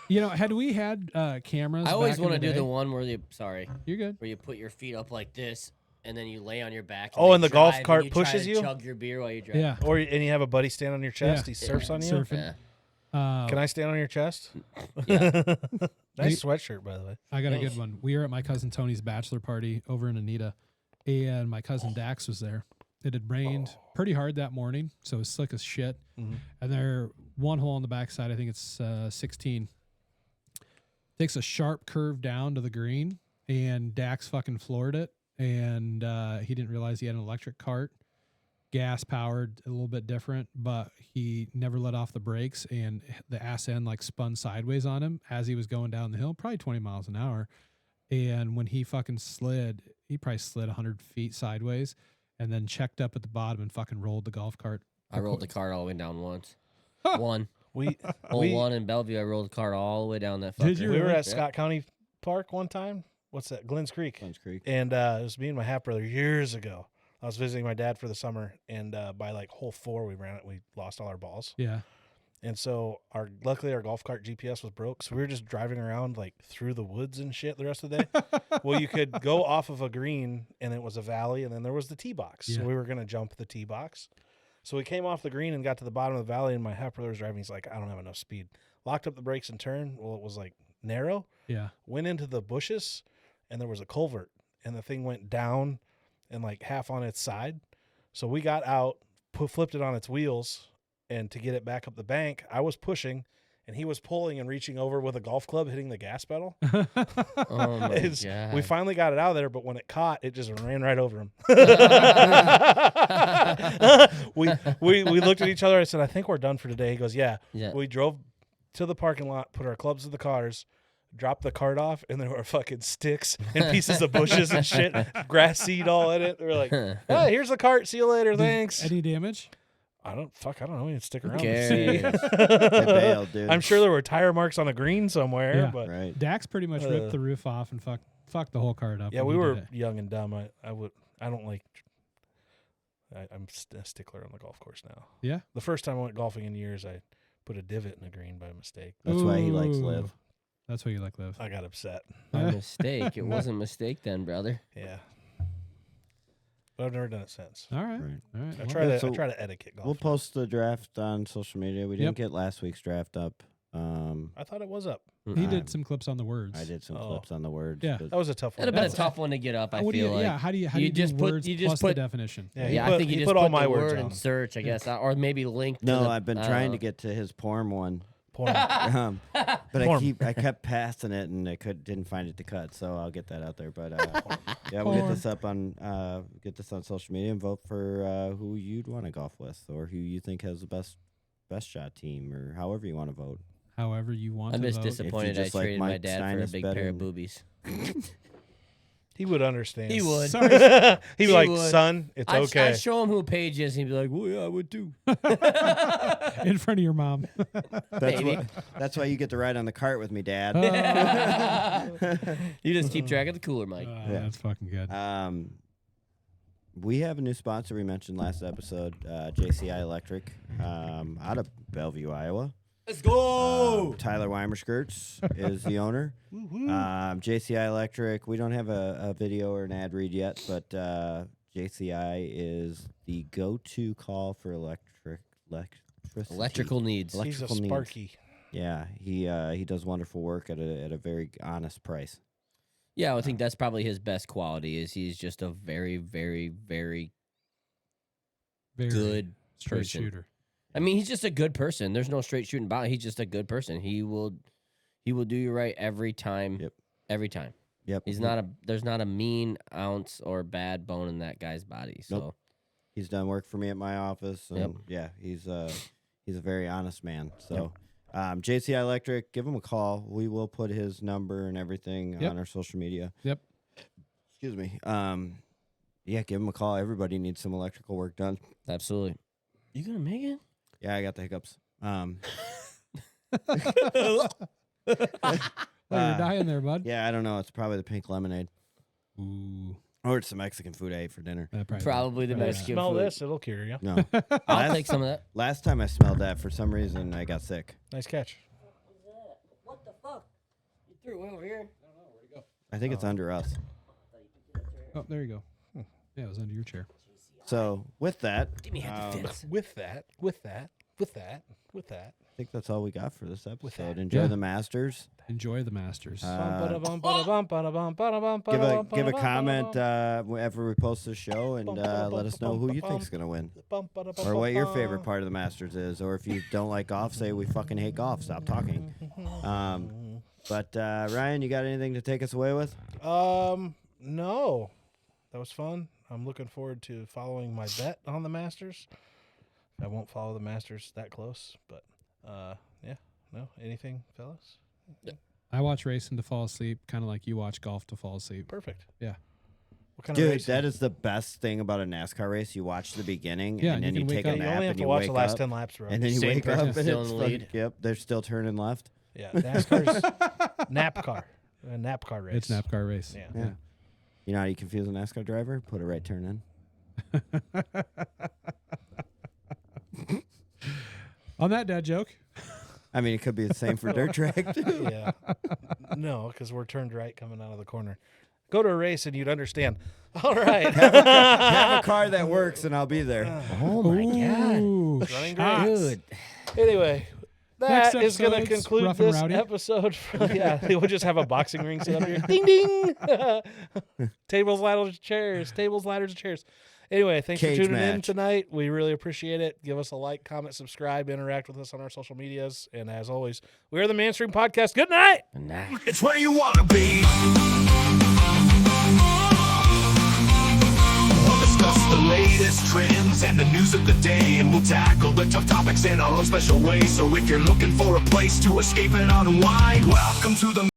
you know, had we had cameras, I always want to do the one where You're good. where you put your feet up like this and then you lay on your back. Oh, they and the golf drive, cart you try pushes to you? Chug your beer while you drive. Yeah. And you have a buddy stand on your chest. Yeah. He surfs on you. Surfing. Yeah. Can I stand on your chest? Yeah. Nice sweatshirt, by the way. I got a Thanks. good one. We were at my cousin Tony's bachelor party over in Anita, and my cousin Dax was there. It had rained pretty hard that morning, so it was slick as shit. Mhm. And there, one hole on the backside, I think it's 16, takes a sharp curve down to the green, and Dax fucking floored it. And he didn't realize he had an electric cart, gas powered, a little bit different, but he never let off the brakes, and the ass end like spun sideways on him as he was going down the hill, probably 20 miles an hour. And when he fucking slid, he probably slid 100 feet sideways and then checked up at the bottom and fucking rolled the golf cart. I rolled the cart all the way down once. One. We Hole we, one in Bellevue, I rolled the cart all the way down that fucker. Did you we were really? at Scott County Park one time. What's that? Glens Creek. Plunge Creek. And it was me and my half brother years ago. I was visiting my dad for the summer, and by like hole 4, we ran it. We lost all our balls, Yeah. and so luckily our golf cart GPS was broke, so we were just driving around like through the woods and shit the rest of the day. Well, you could go off of a green, and it was a valley, and then there was the tee box. Yeah. So we were gonna jump the tee box. So we came off the green and got to the bottom of the valley, and my half brother was driving. He's like, "I don't have enough speed." Locked up the brakes and turned. Well, it was like narrow. Yeah. Went into the bushes, and there was a culvert, and the thing went down and like half on its side. So we got out, flipped it on its wheels, and to get it back up the bank, I was pushing, and he was pulling and reaching over with a golf club, hitting the gas pedal. Oh my God. We finally got it out of there, but when it caught, it just ran right over him. we looked at each other. I said, I think we're done for today. He goes, yeah. We drove to the parking lot, put our clubs in the cars, dropped the cart off, and there were fucking sticks and pieces of bushes and shit, grass seed all in it. They were like, hey, here's the cart. See you later. Thanks. Any damage? I don't know. We didn't stick around to cares? see. They bailed, dude. I'm sure there were tire marks on the green somewhere. Yeah. But Right. Dax pretty much ripped the roof off and fucked the whole cart up. yeah, when we he were did it. young and dumb. I don't like. I'm a stickler on the golf course now. Yeah. The first time I went golfing in years, I put a divot in the green by mistake. That's why he likes Ooh. Liv. That's why you like Liv. I got upset. By mistake. It wasn't a mistake then, brother. Yeah. But I've never done it since. All right. Right. All right. I Well, try to etiquette golf. We'll post the draft on social media. We didn't get last week's draft up. I thought it was up. he did some clips on the words. I did some Oh. clips on the words. Yeah. but That was a tough one. That'd have been a tough one to get up, I What do feel you, like. yeah. How do you You do just put- words you just plus put- the definition? Yeah, Yeah, he I think he you just put put all the my words word on. in search, I guess, or maybe link. To No, the, I've been I don't trying know. to get to his porn one. Porn. But Porn. I kept passing it and I didn't find it to cut, so I'll get that out there. But yeah, we'll get this up on social media and vote for who you'd want to golf with or who you think has the best shot team or however you want to vote. However you want I'm to just vote. disappointed I just like traded my Mike dad Stein for a is big better pair of than- boobies. He would understand. He would. He'd be He like, would. son, it's okay. I'd show him who Paige is, and he'd be like, well, yeah, I would too. In front of your mom. Maybe. That's why you get to ride on the cart with me, Dad. You just keep track of the cooler, Mike. That's fucking good. We have a new sponsor we mentioned last episode, JCI Electric, out of Bellevue, Iowa. Let's go. Tyler Weimerskirch is the owner. JCI Electric, we don't have a video or an ad read yet, but JCI is the go-to call for electricity. Electrical needs. He's a electrical needs. Sparky. Yeah, he does wonderful work at a very honest price. Yeah, I think that's probably his best quality. Is he's just a very, very, very Very good straight person. shooter. I mean, he's just a good person. There's no straight shooting about it. He's just a good person. He will do you right every time. Yep. Every time. Yep. There's not a mean ounce or bad bone in that guy's body. So Nope. He's done work for me at my office, and Yep. yeah, he's a very honest man. So, JCI Electric, give him a call. We will put his number and everything Yep. on our social media. Yep. Excuse me. Yeah, give him a call. Everybody needs some electrical work done. absolutely. You gonna make it? Yeah, I got the hiccups. Oh, you're dying there, bud. Yeah, I don't know. It's probably the pink lemonade, Ooh. or it's the Mexican food I ate for dinner. Probably the Probably Mexican Smell food. this, it'll cure you. No, I'll take some of that. last time I smelled that, for some reason, I got sick. Nice catch. What the fuck? You threw it over here. I think it's under us. Oh, there you go. Yeah, it was under your chair. So with that, Give me half the fence. With that. I think that's all we got for this episode. that. Enjoy Yeah. the Masters. Enjoy the Masters. Give a comment whenever we post this show and let us know who you think's gonna win, or what your favorite part of the Masters is, or if you don't like golf, say we fucking hate golf. Stop talking. But Ryan, you got anything to take us away with? No. That was fun. I'm looking forward to following my bet on the Masters. I won't follow the Masters that close, but yeah. No, anything, fellas? I watch racing to fall asleep, kind of like you watch golf to fall asleep. Perfect. Yeah. What kind of Dude, racing? that is the best thing about a NASCAR race. You watch the beginning, Yeah, and and then you you can take wake a up. You nap, only have and to you watch wake the last up, 10 laps, bro. and then you Same wake person up, and still in it's the like, lead. yep, they're still turning left. Yeah, NASCAR's NAPCAR. A NAPCAR race. It's NASCAR race. Yeah. Yeah. You know how you confuse a NASCAR driver? Put a right turn in. On that dad joke, I mean, it could be the same for dirt track. too. Yeah. No, because we're turned right coming out of the corner. Go to a race and you'd understand. All right. Have a car that works, and I'll be there. Oh my god. Ooh, Running shots. Dude. Anyway, Next that is going to episode's conclude Rough and this Rowdy. episode. Yeah, we'll just have a boxing ring set up here. Ding, ding. Tables, ladders, chairs. Tables, ladders, chairs. Anyway, thanks Cage for tuning in match. tonight. We really appreciate it. Give us a like, comment, subscribe, interact with us on our social medias. And as always, we are the Mainstream Podcast. Good night. Nah. It's where you want to be. We'll discuss the latest trends and the news of the day, and we'll tackle the tough topics in our own special way. So if you're looking for a place to escape and unwind, welcome to the